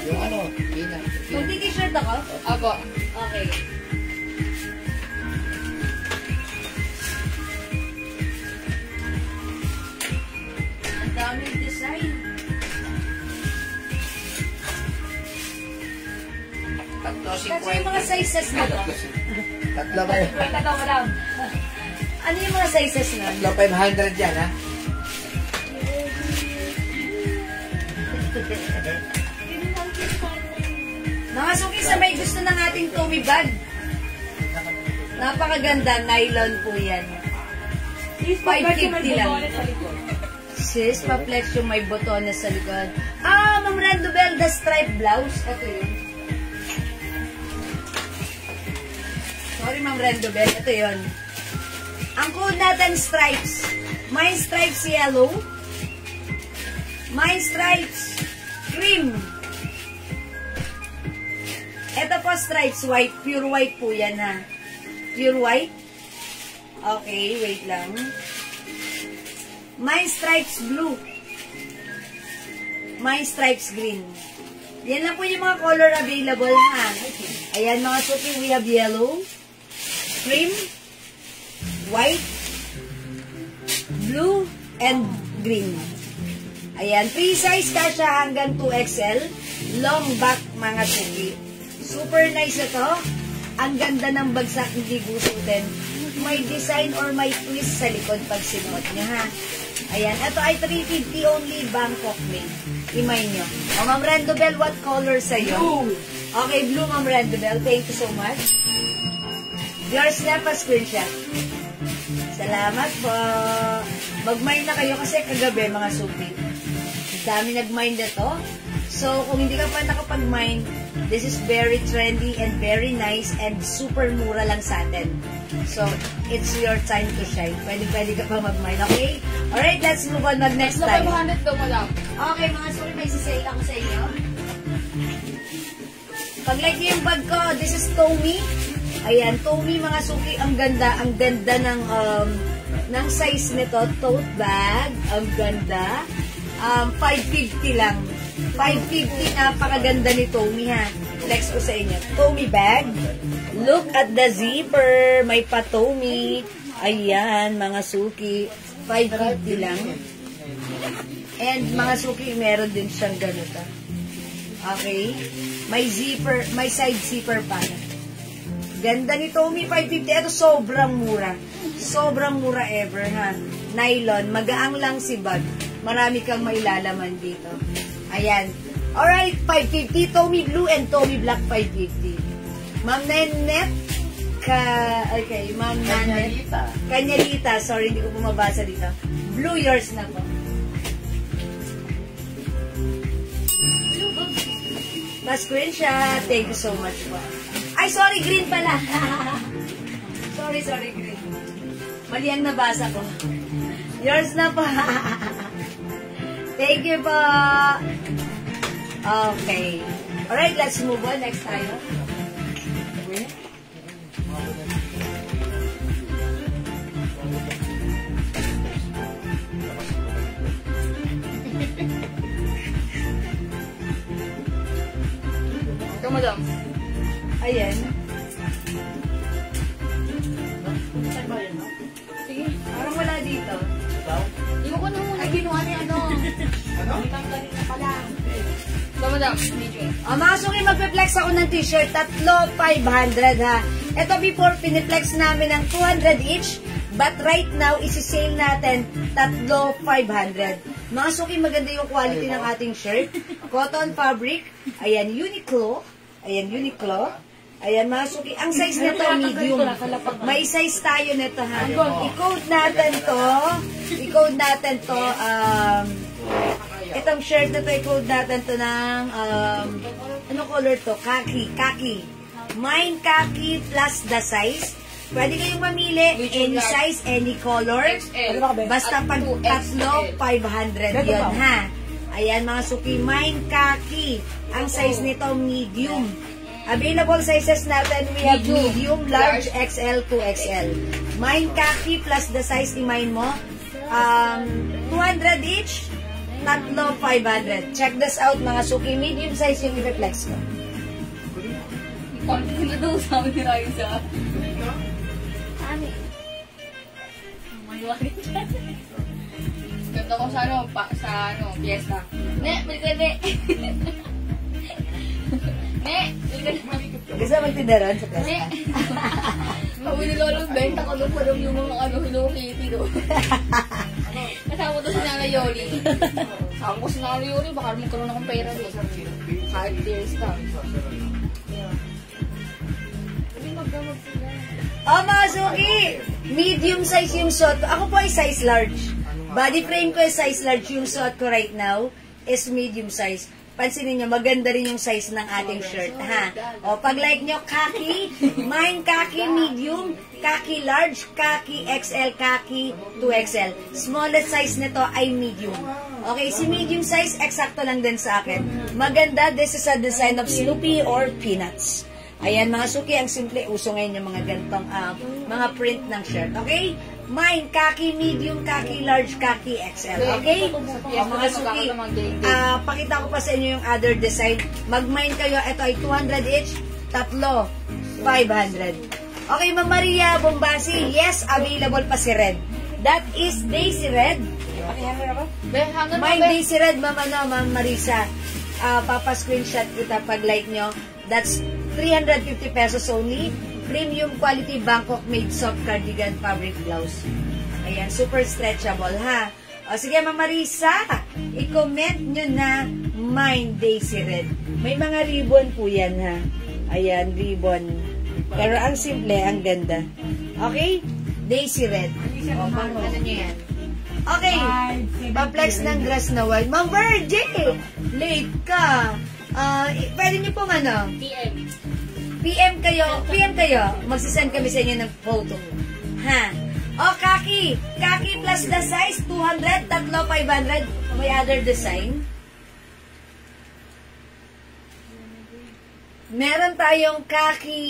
Yung ano, Tina. Magti-t-shirt ako? Apo. Okay. Ang daming design. Kasi yung mga sizes na to. Tatlo ba yun? Wait, ito, madam. Ano yung mga sizes na? Tatlo 500 yan, ha? Mga suki sa may gusto ng ating Tommy bag. Napakaganda, nylon po yan. 550 lang. Sis, pa-flex yung may botones sa likod. Ah, Ma'am Rendobel, the stripe blouse. Ito yun. Sorry, Ma'am Rendobel. Ito yun. Ang code natin, stripes. Mine stripes yellow. Mine stripes cream. Ito po stripes white. Pure white po yan ha. Pure white. Okay, wait lang. Mine stripes blue. Mine stripes green. Yan lang po yung mga color available ha. Ayan mga suki, we have yellow, cream, white, blue, and green. Ayan, 3 size kasya hanggang 2XL. Long back mga suki. Super nice ito. Ang ganda ng bagsak, hindi gusutin. May design or may twist sa likod pag sinuot niya ha. Ayan, ito ay 350 only, Bangkok made. Imay nyo. O Ma'am Rendobel, what color sa'yo? Blue. Okay, blue Ma'am Rendobel. Thank you so much. Yours na pa screenshot. Salamat po. Mag-mine na kayo kasi kagabi mga suki. Dami nag-mine na to. So, kung hindi ka pa nakapag-mine, this is very trendy and very nice and super mura lang sa atin. So, it's your time to shine. Pwede ka pa mag-mine, okay? Alright, let's move on next time. 500 daw, madam. Okay, mga suki, may sisale ako sa inyo. Pag-like niyo yung bag ko, this is Tommy. Ayan, Tommy mga suki, ang ganda ng size nito, tote bag, ang ganda. 550 lang. 550, napakaganda ni Tommy ha. Flex ko sa inyo. Tommy bag. Look at the zipper. May pa Tommy. Ayan, mga suki. 550 lang. And mga suki, meron din siyang ganito. Okay? May zipper, may side zipper pa. Ganda ni Tommy, 550. Ito sobrang mura. Sobrang mura ever ha. Nylon. Magaang lang si bag. Marami kang mailalaman dito. Ayan. Alright, 550. Tommy Blue and Tommy Black, 550. Ma'am Nanette. Okay, Ma'am Nanette. Kanyalita. Sorry, hindi ko pumabasa dito. Blue, yours na po. Pa-screenshot. Thank you so much po. Ay, sorry, green pala. sorry, green. Mali ang nabasa ko. Yours na po. Thank you po. Okay. Alright, let's move on. Next tayo. Ito, madam. Ayan. Sige. Parang wala dito. Iwan ko na muna. Ay, ginawa niya ano? Ano? Ito, madam. Medyo. Mga suki, magpe-flex ako ng t-shirt. 3,500 ha. Ito before, piniplex namin ng 200 each. But right now, isi-sale natin 3,500. Mga suki, maganda yung quality ng ating shirt. Cotton fabric. Ayan, Uniqlo. Ayan, Uniqlo. Ayan, mga suki. Ang size nito, medium. May size tayo nito, ha? I-code natin to. Itong shirt na to, i-code natin to ng, ano color to? Khaki. Mine khaki plus the size. Pwede kayong mamili, any size, any color. Basta pag tatlo, 500 yun, ha? Ayan, mga suki. Mine khaki. Ang size nito, medium. Available sizes natin, we have medium, large, XL, 2XL. Mine khaki plus the size ni mine mo. 200 each, tatlo, 500. Check this out, mga suki. Medium size yung i-reflex ko. Hindi daw sa amin ni Raisa. Ano? Mayuwari dyan. Ganda ko sa fiesta. Ne, balik ka, ne. Ne, balik ka na. Gusto magtindaran sa Ne. pesta? Sabi ni Lolo, benta ko doon pa daw yung mga Hello Kitty doon. Kasama doon si Nana Yoli. Sabi ko si Nana Yoli, baka magkaroon akong pera doon. Kahit fiesta. Oh, mga suki! Medium size yung suot ko. Ako po ay size large. Body frame ko ay size large. Yung suot ko right now is medium size. Pansinin nyo, maganda rin yung size ng ating shirt, ha? O, pag like nyo, khaki, mine khaki medium, khaki large, khaki XL, khaki 2XL. Smallest size nito ay medium. Okay, si medium size, eksakto lang din sa akin. Maganda, this is a design of Snoopy or Peanuts. Ayan, mga suki, ang simple, uso ngayon yung mga gantong, mga print ng shirt, okay? Mine, khaki medium, khaki large, khaki XL, okay? Mga suki, pakita ko pa sa inyo yung other design. Mag-mine kayo, ito ay 200 each, tatlo, 500. Okay, Ma'am Maria Bombasi, yes, available pa si Red. That is Daisy Red. Mine Daisy Red, Ma'am Marisa. Papa-screenshot kita pag like nyo. That's 350 pesos only. Premium quality Bangkok made soft cardigan fabric blouse. Ayan, super stretchable, ha? O, sige, Ma'am Marisa, i-comment nyo na Mine Daisy Red. May mga ribbon po yan, ha? Ayan, ribbon. Pero ang simple, ang ganda. Okay? Daisy Red. O, ano nyo yan? Okay, pa-flex ng grass na white. Ma'am Virgie, late ka. Pwede nyo pong ano? PM kayo. Magsisend kami sa inyo ng photo. Ha? O, khaki plus the size, 200, tatlo, 500. May other design. Meron tayong khaki,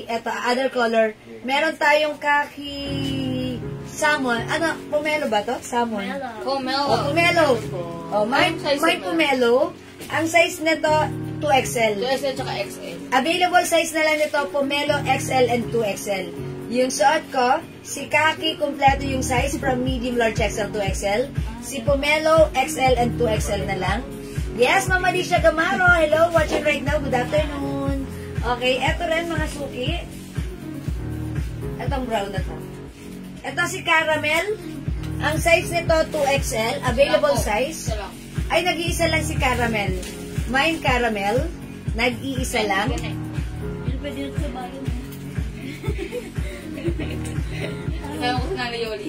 eto, other color. Meron tayong khaki salmon. Ano, pomelo ba to? Salmon. Pomelo. O, may pomelo. Ang size nito, 2XL. 2XL tsaka XL. Available size na lang nito, pomelo XL and 2XL. Yung suot ko, si khaki, kompleto yung size from medium, large, XL, 2XL. Si pomelo, XL and 2XL na lang. Yes, Ma'am Alicia Gamaro. Hello, watching right now. Good afternoon. Okay, eto rin mga suki. Etong brown na to. Eto si Caramel. Ang size nito, 2XL. Available size. Ay, nag-iisa lang si Caramel. Mine Caramel. Nag-iisa lang.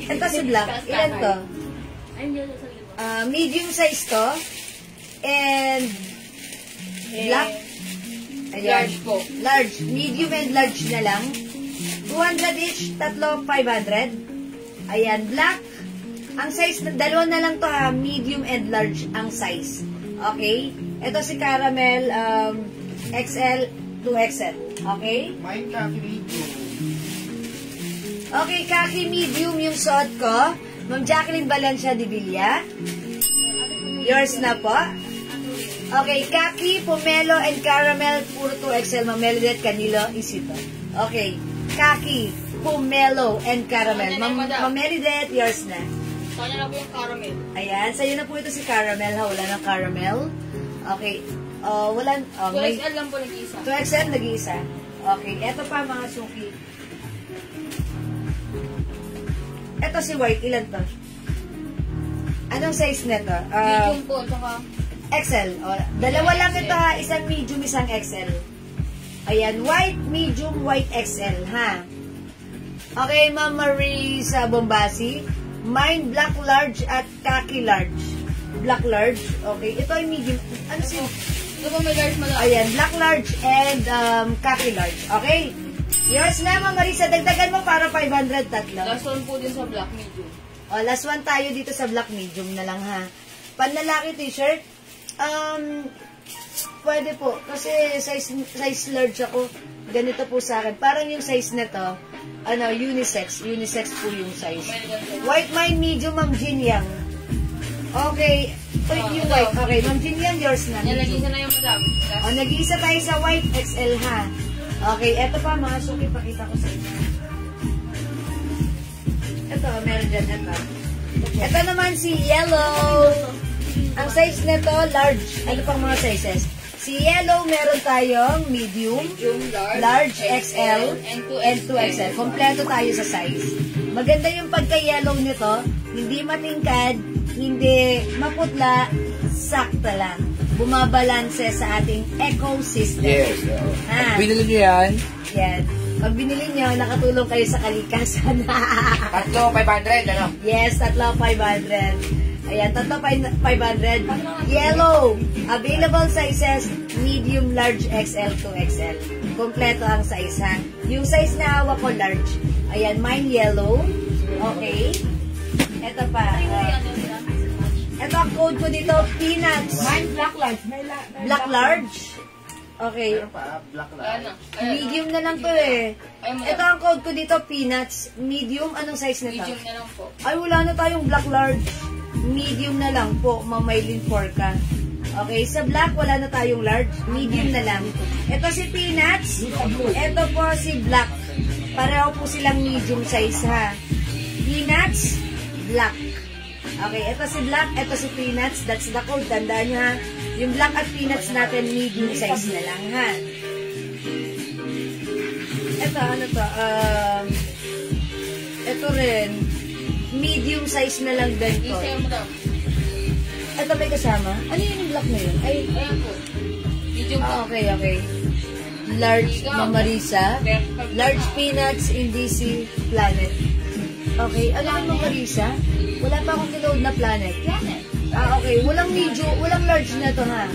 Ito si Black. Ilan to? Medium size to. And black. Ayan. Large po. Large. Medium and large na lang. 200 each. Tatlo, 500. Ayan. Black. Ang size, dalawa na lang to ha. Medium and large ang size. Okay? Ito si Caramel, XL, 2XL. Okay? Mine khaki medium. Okay, khaki medium yung suot ko. Ma'am Jacqueline Valencia de Villa. Yours na po. Okay, khaki, pomelo, and caramel, puro 2XL. Ma'am Melidet Canilo, isito. Okay, khaki, pomelo, and caramel. Ma'am Melidet, yours na. Saan na po yung caramel? Ayan, sa'yo na po ito si caramel, ha? Wala ng caramel. Okay. Wala. 2XL lang po nag-iisa. 2XL nag-iisa. Okay. Ito pa mga suki. Ito si white. Ilan to? Anong size nito? Medium po, tsaka XL. Dalawa lang ito ha. Isang medium, isang XL. Ayan, white, medium, white XL, ha? Okay, Ma'am Marisa Bombasi. Mine, black large at khaki large. Black large, okay. Ito ay medium. Ano si? Ito po may large malaki. Ayan, black large and khaki large. Okay? Yours na, Ma'am Marisa. Dagdagan mo para 500 tatlo. Last one po din sa black medium. O, last one tayo dito sa black medium na lang, ha? Panlalaki t-shirt, pwede po. Kasi size large ako. Ganito po sa akin. Parang yung size na to, unisex. Unisex po yung size. White mine medium, Ma'am Jin Yang. Okay. Yung white. Okay, Ma'am Jin Yang, yours na. Nalagisa na yung madam. O, nag-iisa tayo sa white XL, ha? Okay, eto pa, mga suki, pakita ko sa inyo. Ito, meron dyan, ito. Ito naman si yellow. Ang size nito, large. Ano pang mga sizes? Si yellow, meron tayong medium, large, XL, and 2XL. Kompleto tayo sa size. Maganda yung pagka-yellow nito. Hindi matingkad, hindi maputla, sakta lang. Bumabalanse sa ating ecosystem. Yes. Ha? Binili nyo yan? Yan. Pag binili nyo, nakatulong kayo sa kalikasan. Tatlo, 500, ano? Yes, tatlo 500. Ayan, tatlo 500. Yellow. Available sizes, medium, large, XL, 2XL. Kompleto ang size, ha? Yung size na hawak ko, large. Ayan, mine yellow. Okay. Ito pa. Ito ang code ko dito, peanuts. Mine black large. Black large. Okay. Black Ano? Medium na lang to eh. Ito ang code ko dito, peanuts. Medium, anong size na to? Medium na lang po. Ay, wala na tayong black large. Medium na lang po, Mamaylin Porca. Okay, sa black, wala na tayong large. Medium na lang. Ito si peanuts. Ito po si black. Pareho po silang medium size, ha? Peanuts, black. Okay, ito si black, ito si peanuts. That's the code. Tandaan nyo, ha? Yung black at peanuts natin, medium size na lang, ha? Ito, ano to? Ito rin. Medium size na lang din to. Isa yung madam. Ito may kasama? Ano yung black na yun? Ay, Ayan po. Medium po. okay. Large Mama Marisa. Large peanuts in DC Planet. Okay, ano yung Mama Marisa? Wala pa akong kinood na planet. Okay. Walang medium, walang large na to, ha?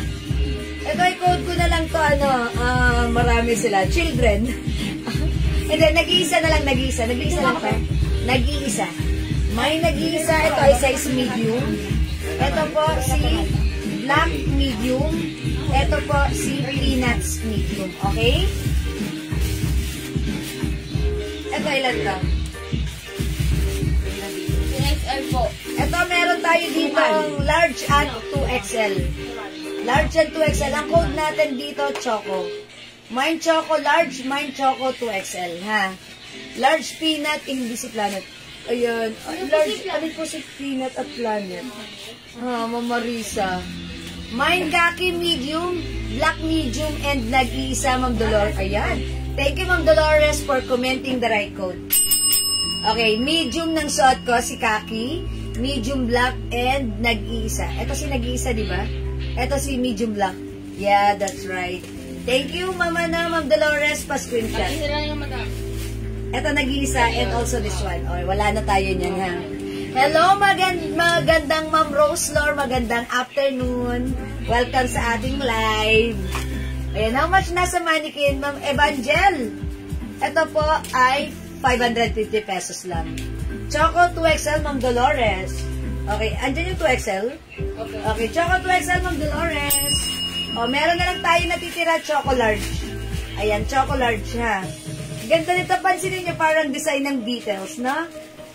Ito ay code ko na lang to, marami sila. Children. And then, nag-iisa na lang, nag-iisa. Nag-iisa lang pa. Nag-iisa. May nag-iisa, ito ay size medium. Ito po si black medium. Ito po si peanuts medium. Okay? Ito ilan to? XL po. Ito meron tayo dito ang large at 2XL. Large and 2XL. Ang code natin dito, Choco. Mine Choco large, mine Choco 2XL. Ha? Large peanut in DC Planet. Ayan. Large, ano po si peanut at planet? Ha, Mama Marisa. Mine khaki medium, black medium, and nag-iisa, Ma'am Dolores. Ayan. Thank you, Ma'am Dolores, for commenting the right code. Okay, medium ng suot ko, si khaki, medium black, and nag-iisa. Ito si nag-iisa, di ba? Ito si medium black. Yeah, that's right. Thank you, Mama na, Ma'am Dolores, pa-screenshot. Isa lang yung madam. Ito nag-iisa, and also this one. Okay, wala na tayo niyan, ha? Hello, magandang Ma'am Rose Lor, magandang afternoon. Welcome sa ating live. Ayan, how much nasa mannequin, Ma'am Evangel? Ito po ay 550 pesos lang. Choco 2XL, Ma'am Dolores. Okay, andyan yung 2XL? Okay, Choco 2XL, Ma'am Dolores. O, meron na lang tayo natitira, Choco large. Ayan, Choco large, ha? Ganda nito, pansinin nyo, parang design ng Beatles, no?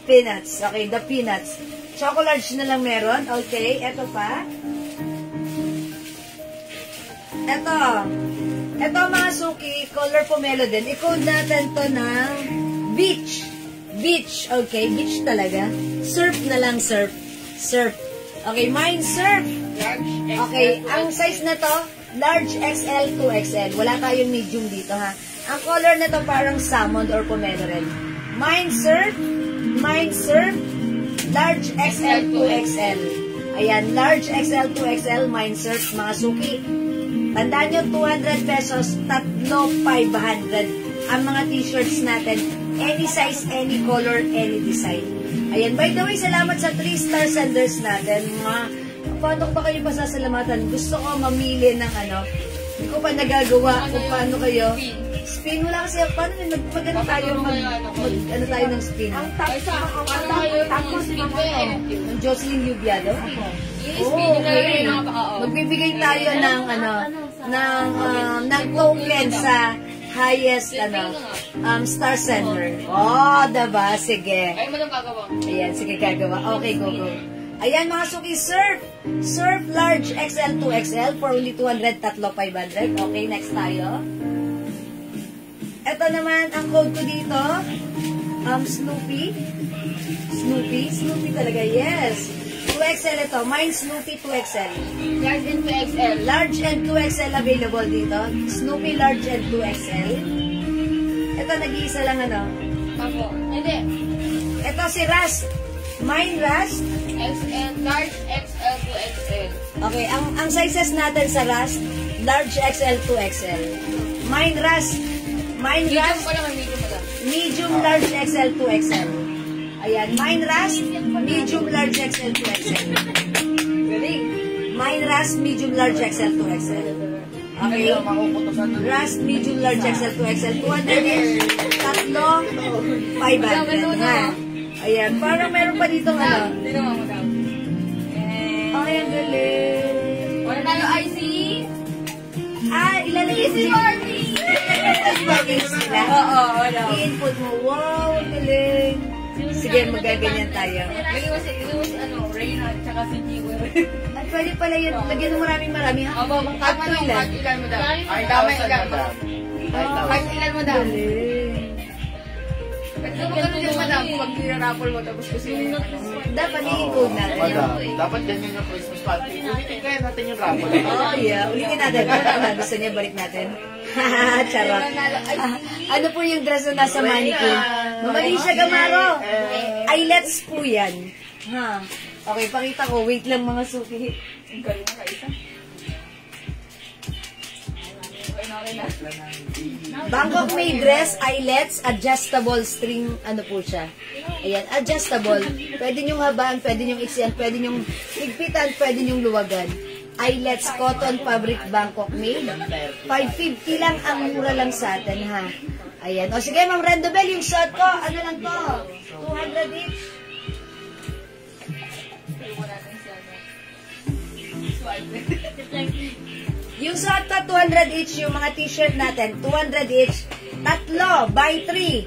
Peanuts. Okay, the peanuts. Choco large na lang meron. Okay, eto pa. Eto mga suki, color pomelo din. I-code natin to ng beach. Beach. Okay, beach talaga. Surf na lang, surf. Surf. Okay, mine surf. Okay, ang size na to, large XL, 2XL. Wala tayong medium dito, ha? Ang color na to parang salmon or pomelo rin. Mine surf, large XL, 2XL. Ayan, large XL, 2XL, mine surf, mga suki. Tandaan nyo, 200 pesos, 3,500 ang mga t-shirts natin. Any size, any color, any design. Ayan, by the way, salamat sa 3-star senders natin. Paano ba kayo pasasalamatan? Gusto ko mamili ng ano, hindi ko pa nagagawa kung paano kayo. Spin mo lang kasi, paano magano tayo ano tayo ng spin? Ang Jocelyn Yubiado? Okay. Magbibigay tayo ng ano, ng token sa highest star sender. Diba? Sige. Ay, mo nang gagawa. Ayan, sige gagawa. Okay, go. Ayan mga suki, Surf large XL to XL for only 200, 3,500. Okay, next tayo. Ito naman, ang code ko dito, Snoopy talaga, yes. 2XL ito, mine Snoopy 2XL. Large and 2XL. Large and 2XL available dito. Snoopy large and 2XL. Ito, nag-iisa lang ano. Ako. Hindi. Ito si Rust. Mine Rust. XL, large XL to XL. Okay, ang sizes natin sa Rust, large XL to XL. Mine Rust. Medium pa naman, medium pa lang. Medium large XL to XL. Ayan, mine Rust, medium large XL to XL. Galing. Mine Rust, medium large XL to XL. Okay. Rust, medium large XL to XL. 200 each. 3,500. Ha? Ayan, parang meron pa dito ano. Hindi naman, madam. Ay, ang galing. Wala tayo IC. Ilalagay si Marty. Oo, wala. I-input mo. Wow, ang galing. Sige, magaganyan tayo. Lagi mo si Reyna, tsaka si Jewel. At pwede pala yun, lagyan ng marami. Aba, tama nung kahit ilan mo daw. Ay, tama ilan mo. Kahit ilan mo daw. Pwede mo ganun din, madam, pag nirarapol mo, tapos kasi Dapat i-code natin. Madam, dapat ganyan yung Christmas party. Ulitin kaya natin yung raffle. Oh, yeah. Ulitin natin. Ano gusto niya, balik natin. Charot. Ano po yung dress na nasa mannequin? Mamalisha Gamaro. Eyelets po yan. Ha. Okay, pakita ko. Wait lang mga suki. ang galing na kaisa. Bangkok may dress, eyelets, adjustable string, ano po siya. Ayan, adjustable. Pwede nyong habaan, pwede nyong iksian, pwede nyong higpitan, pwede nyong luwagan. Eyelets, cotton fabric, Bangkok made. 550 lang, ang mura lang sa atin, ha. Ayan. O sige, Ma'am Rendobel, yung shot ko, ano lang to? 200 each. Yung suot ko, 200 each. Yung mga t-shirt natin, 200 each. Tatlo, buy 3,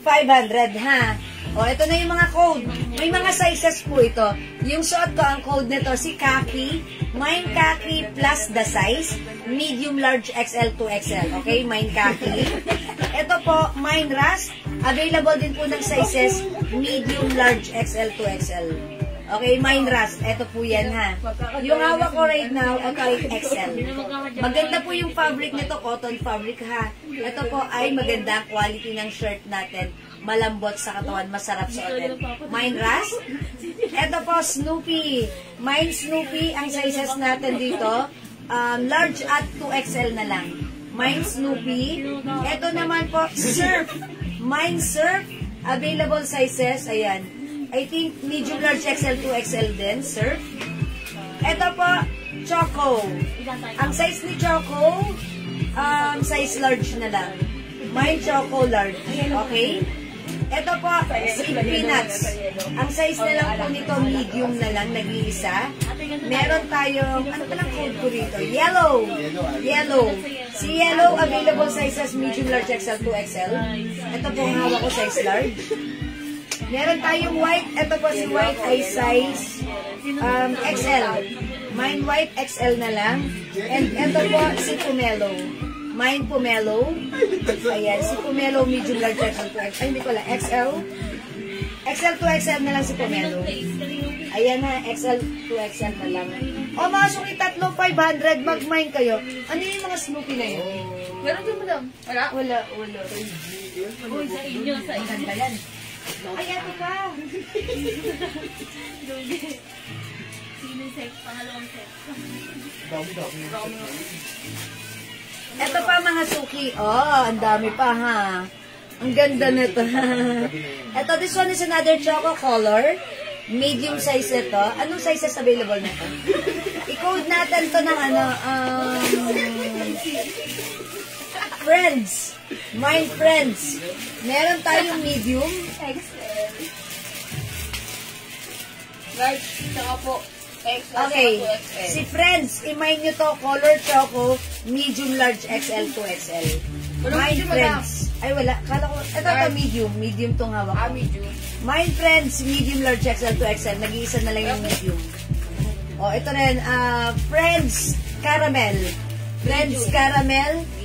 500, ha? O, ito na yung mga code. May mga sizes po ito. Yung suot ko, ang code nito, si Kaki. Mine Kaki plus the size. Medium, large, XL to XL. Okay, Mine Kaki. Ito po, Mine Rust. Available din po ng sizes. Medium, large, XL to XL. Okay, Mine Rust. Ito po yan, ha. Yung hawak ko right now, okay, XL. Maganda po yung fabric nito, cotton fabric, ha. Ito po ay maganda quality ng shirt natin. Malambot sa katawan, masarap suotin. Mine Rust. Ito po, Snoopy. Mine Snoopy, ang sizes natin dito, large at 2XL na lang. Mine Snoopy. Ito naman po, Surf. Mine Surf. Available sizes, ayan. I think medium, large, XL, 2XL din, sir. Ito po, Choco. Ang size ni Choco, size large na lang. Mine Choco large. Okay? Ito po, si Peanuts. Ang size na lang po nito, medium na lang, nag-iisa. Meron tayong, ano palang code ko rito? Yellow. Yellow. Si Yellow, available sizes, medium, large, XL, 2XL. Ito po ang hawak ko, size large. Meron tayong white. Ito po si white ay size XL. Mine white, XL na lang. And ito po si Pomelo. Mine Pomelo. Ayan, si Pomelo medium large XL to XL. Ay, hindi ko lang. XL. XL to XL na lang si Pomelo. Ayan na, XL to XL na lang. O mga suki, 3,500. Mag-mine kayo. Ano yung mga Snoopy na yun? Meron din mo daw? Wala? Wala. Uy, sa inyo, sa Ganda yan. Ay, ito pa. Pangalawang set. Ito pa mga suki. Oh, ang dami pa ha. Ang ganda nito. Ito, this one is another choco color. Medium size ito. Anong sizes available nito? I-code natin to ng Friends. Mind Friends. Meron tayong medium. XL. Large, saka po. XL, Okay. saka po XL. Si Friends, i-mind nyo to. Color choco. Medium, large, XL to XL. Walang Mind medium, Friends. Ay, wala. Kala ko, ito to Large. medium. Medium tong hawak ko. Medium. Mind Friends, medium, large, XL to XL. Nag-iisa na lang yung medium. O, ito rin. Friends, caramel. Friends, Medium. caramel. Medium.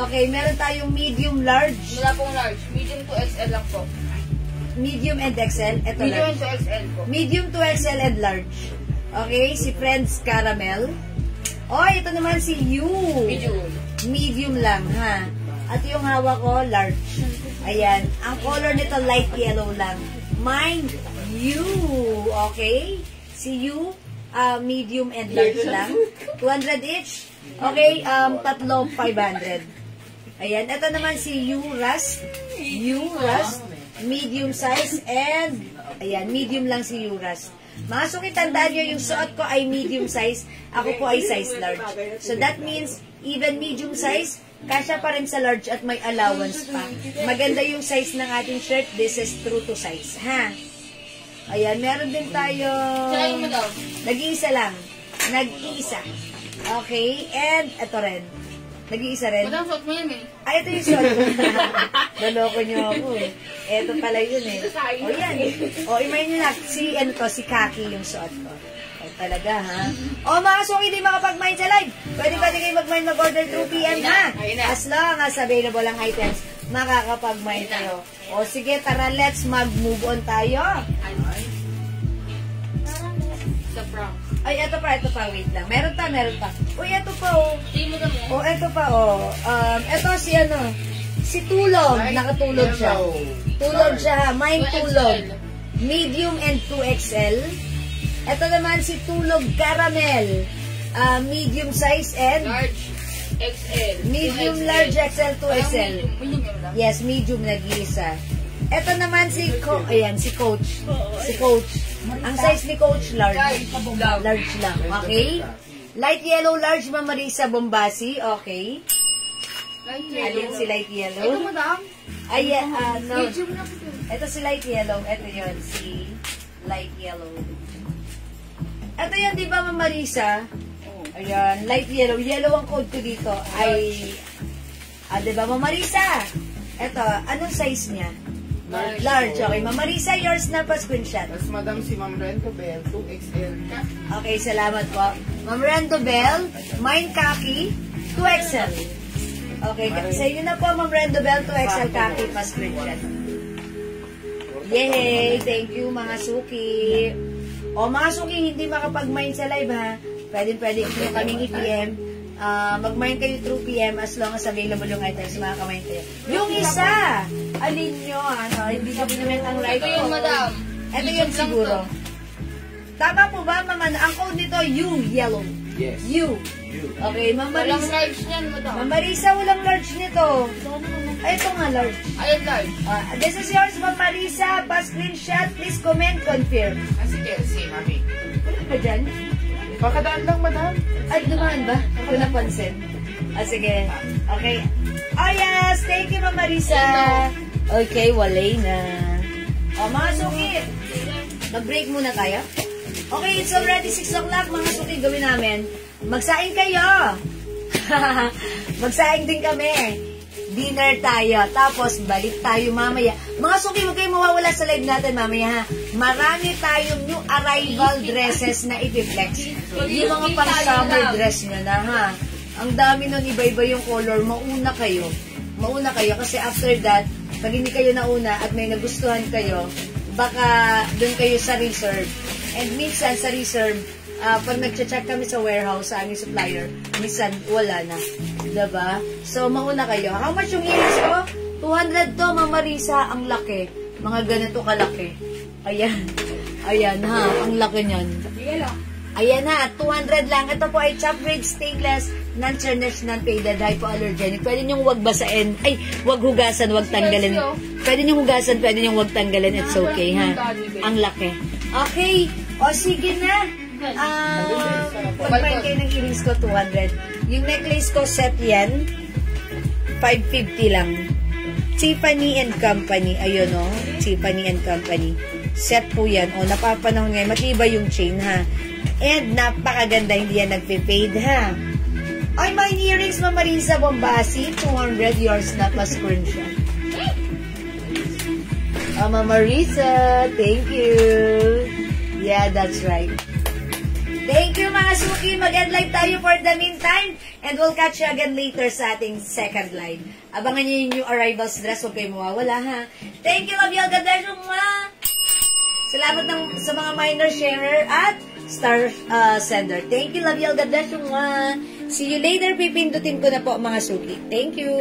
Okay, meron tayong medium, large. Wala pong large. Medium to XL lang po. Medium and XL. Ito Medium large. to XL po. Medium to XL and large. Okay, si Friends Caramel. Oh, ito naman si You. Medium. Medium lang, ha? At yung hawak ko, large. Ayan. Ang color nito, light yellow lang. Mind You. Okay? Si You, medium and large lang. 200 each. Okay, tatlo, 500. Ayan. Ito naman si You Rust. You Rust. Medium size and ayan, medium lang si You Rust. Mga suki, tandaan nyo, yung suot ko ay medium size, ako po ay size large. So that means, even medium size, kasya pa rin sa large at may allowance pa. Maganda yung size ng ating shirt, this is true to size, ha? Ayan, meron din tayo, Saan mo daw? nag-iisa lang, nag-iisa. Okay, and ito rin, nag-iisa rin. Madam, suot mo yan eh. Ay, ito yung suot ko. Naloko niyo ako eh. Ito pala yun eh. O yan. O, imay niyo na. Si Kaki yung suot ko. O, talaga ha. O, mga suki, di makapag-mind sa live. Pwede kayo mag-mind mag-order 2 p.m. ha. As long as available ang items, makakapag-mind kayo. O, sige, tara, let's mag-move on tayo. Sa prank. Ay, ito pa, wait lang. Meron pa. Uy, ito pa, oh. Hindi mo daw. Oh, eto pa, oh. Eto si Tulog. Nakatulog siya. Tulog siya, ha. Mine Tulog. Medium and 2XL. Eto naman si Tulog Caramel. Medium size and Large. XL. medium, large, XL, 2XL. Medium yun lang. Yes, medium nag-iisa. Eto naman si Coach. Si Coach. Ang size ni Coach, large. Large lang, okay? Light yellow, large, Ma'am Marisa Bombasi, okay? Light Alin si light Ito, yellow? madam. Ay, no. Medium na po. Ito si light yellow. Ito yun, si light yellow. Ito yan, di ba, Ma'am Marisa? Ayan, light yellow. Yellow ang code ko dito. Ay, di ba, Ma'am Marisa? Ito, anong size niya? Large. Okay, Ma'am Marisa, yours na pa screenshot. Tapos madam si Ma'am Rento Bell, 2XL. Okay, salamat po. Ma'am Rando Bell, mine Kaki, 2XL. Okay, sa inyo na po, Ma'am Rando Bell, 2XL Kaki, pa screenshot. Yay! Thank you, mga suki. O, mga suki, hindi makapag-mine sa live, ha? Pwede nyo kaming i-PM. Mag-mine kayo through PM as long as available yung items, makaka-mine kayo. Yung isa! Alin nyo, hindi ka binamit ang live Ito yung ko. madam. Ito yun siguro. Tama po ba, Mama? Ang code nito, U, yellow. Yes. U. Okay, Ma'am Walang Marisa. large yan, madam. Ma'am Marisa, walang large nito. Ay, ito nga, large. Ayan, large. This is yours, Ma'am Marisa. Pa-screenshot, please comment, confirm. Sige, mami. Ano ka dyan? Pakadaan lang madam. Ay, dumaan ba? Ako napansin. Sige. Okay. Oh, yes! Thank you, Ma'am Marisa. Okay, walay na. O, mga suki. Mag-break muna tayo. Okay, it's already 6 o'clock, mga suki. Gawin namin. Magsaing kayo. Magsaing din kami. Dinner tayo. Tapos, balik tayo mamaya. Mga suki, huwag kayong mawawala sa live natin mamaya, ha? Marami tayong new arrival dresses na ipiflex. Yung mga pang-summer dress nyo na, ha? Ang dami nun, iba-iba yung color. Mauna kayo. Kasi after that, pag hindi kayo nauna at may nagustuhan kayo, baka doon kayo sa reserve. And minsan sa reserve, pag nag-check kami sa warehouse, sa aming supplier, minsan wala na. Diba? So, mauna kayo. How much yung earrings ko? 200 to, Ma'am Marisa. Ang laki. Mga ganito kalaki. Ayan. Ayan, ha? Ang laki niyan. Ayan na, 200 lang. Ito po ay top grade stainless, non-tarnished, non-faded, hypoallergenic. Pwede niyong wag basain. Ay, wag hugasan, wag tanggalin. Pwede niyong hugasan, pwede niyong wag tanggalin. It's okay, ha? Ang laki. Okay. O, sige na. Pagpain kayo ng earrings ko, 200. Yung necklace ko, set yan. 550 lang. Tiffany and Company. Ayun, o. Tiffany and Company. Set po yan. O, napapanahon ngayon. Matibay yung chain, ha? And napakaganda, hindi yan nagpe-fade, ha? Ay, my earrings, Mama Marisa Bombasi, 200, yours na plus screenshot. Oh, Mama Marisa, thank you. Yeah, that's right. Thank you, mga suki. Mag-end live tayo for the meantime. And we'll catch you again later sa ating second live. Abangan nyo yung new arrivals dress. Huwag kayo mawawala, ha? Thank you, love you, God bless you, ma. Salamat sa mga minor sharer at star sender. Thank you, love you, God bless you, ma. See you later. Pipindutin ko na po, mga suki. Thank you.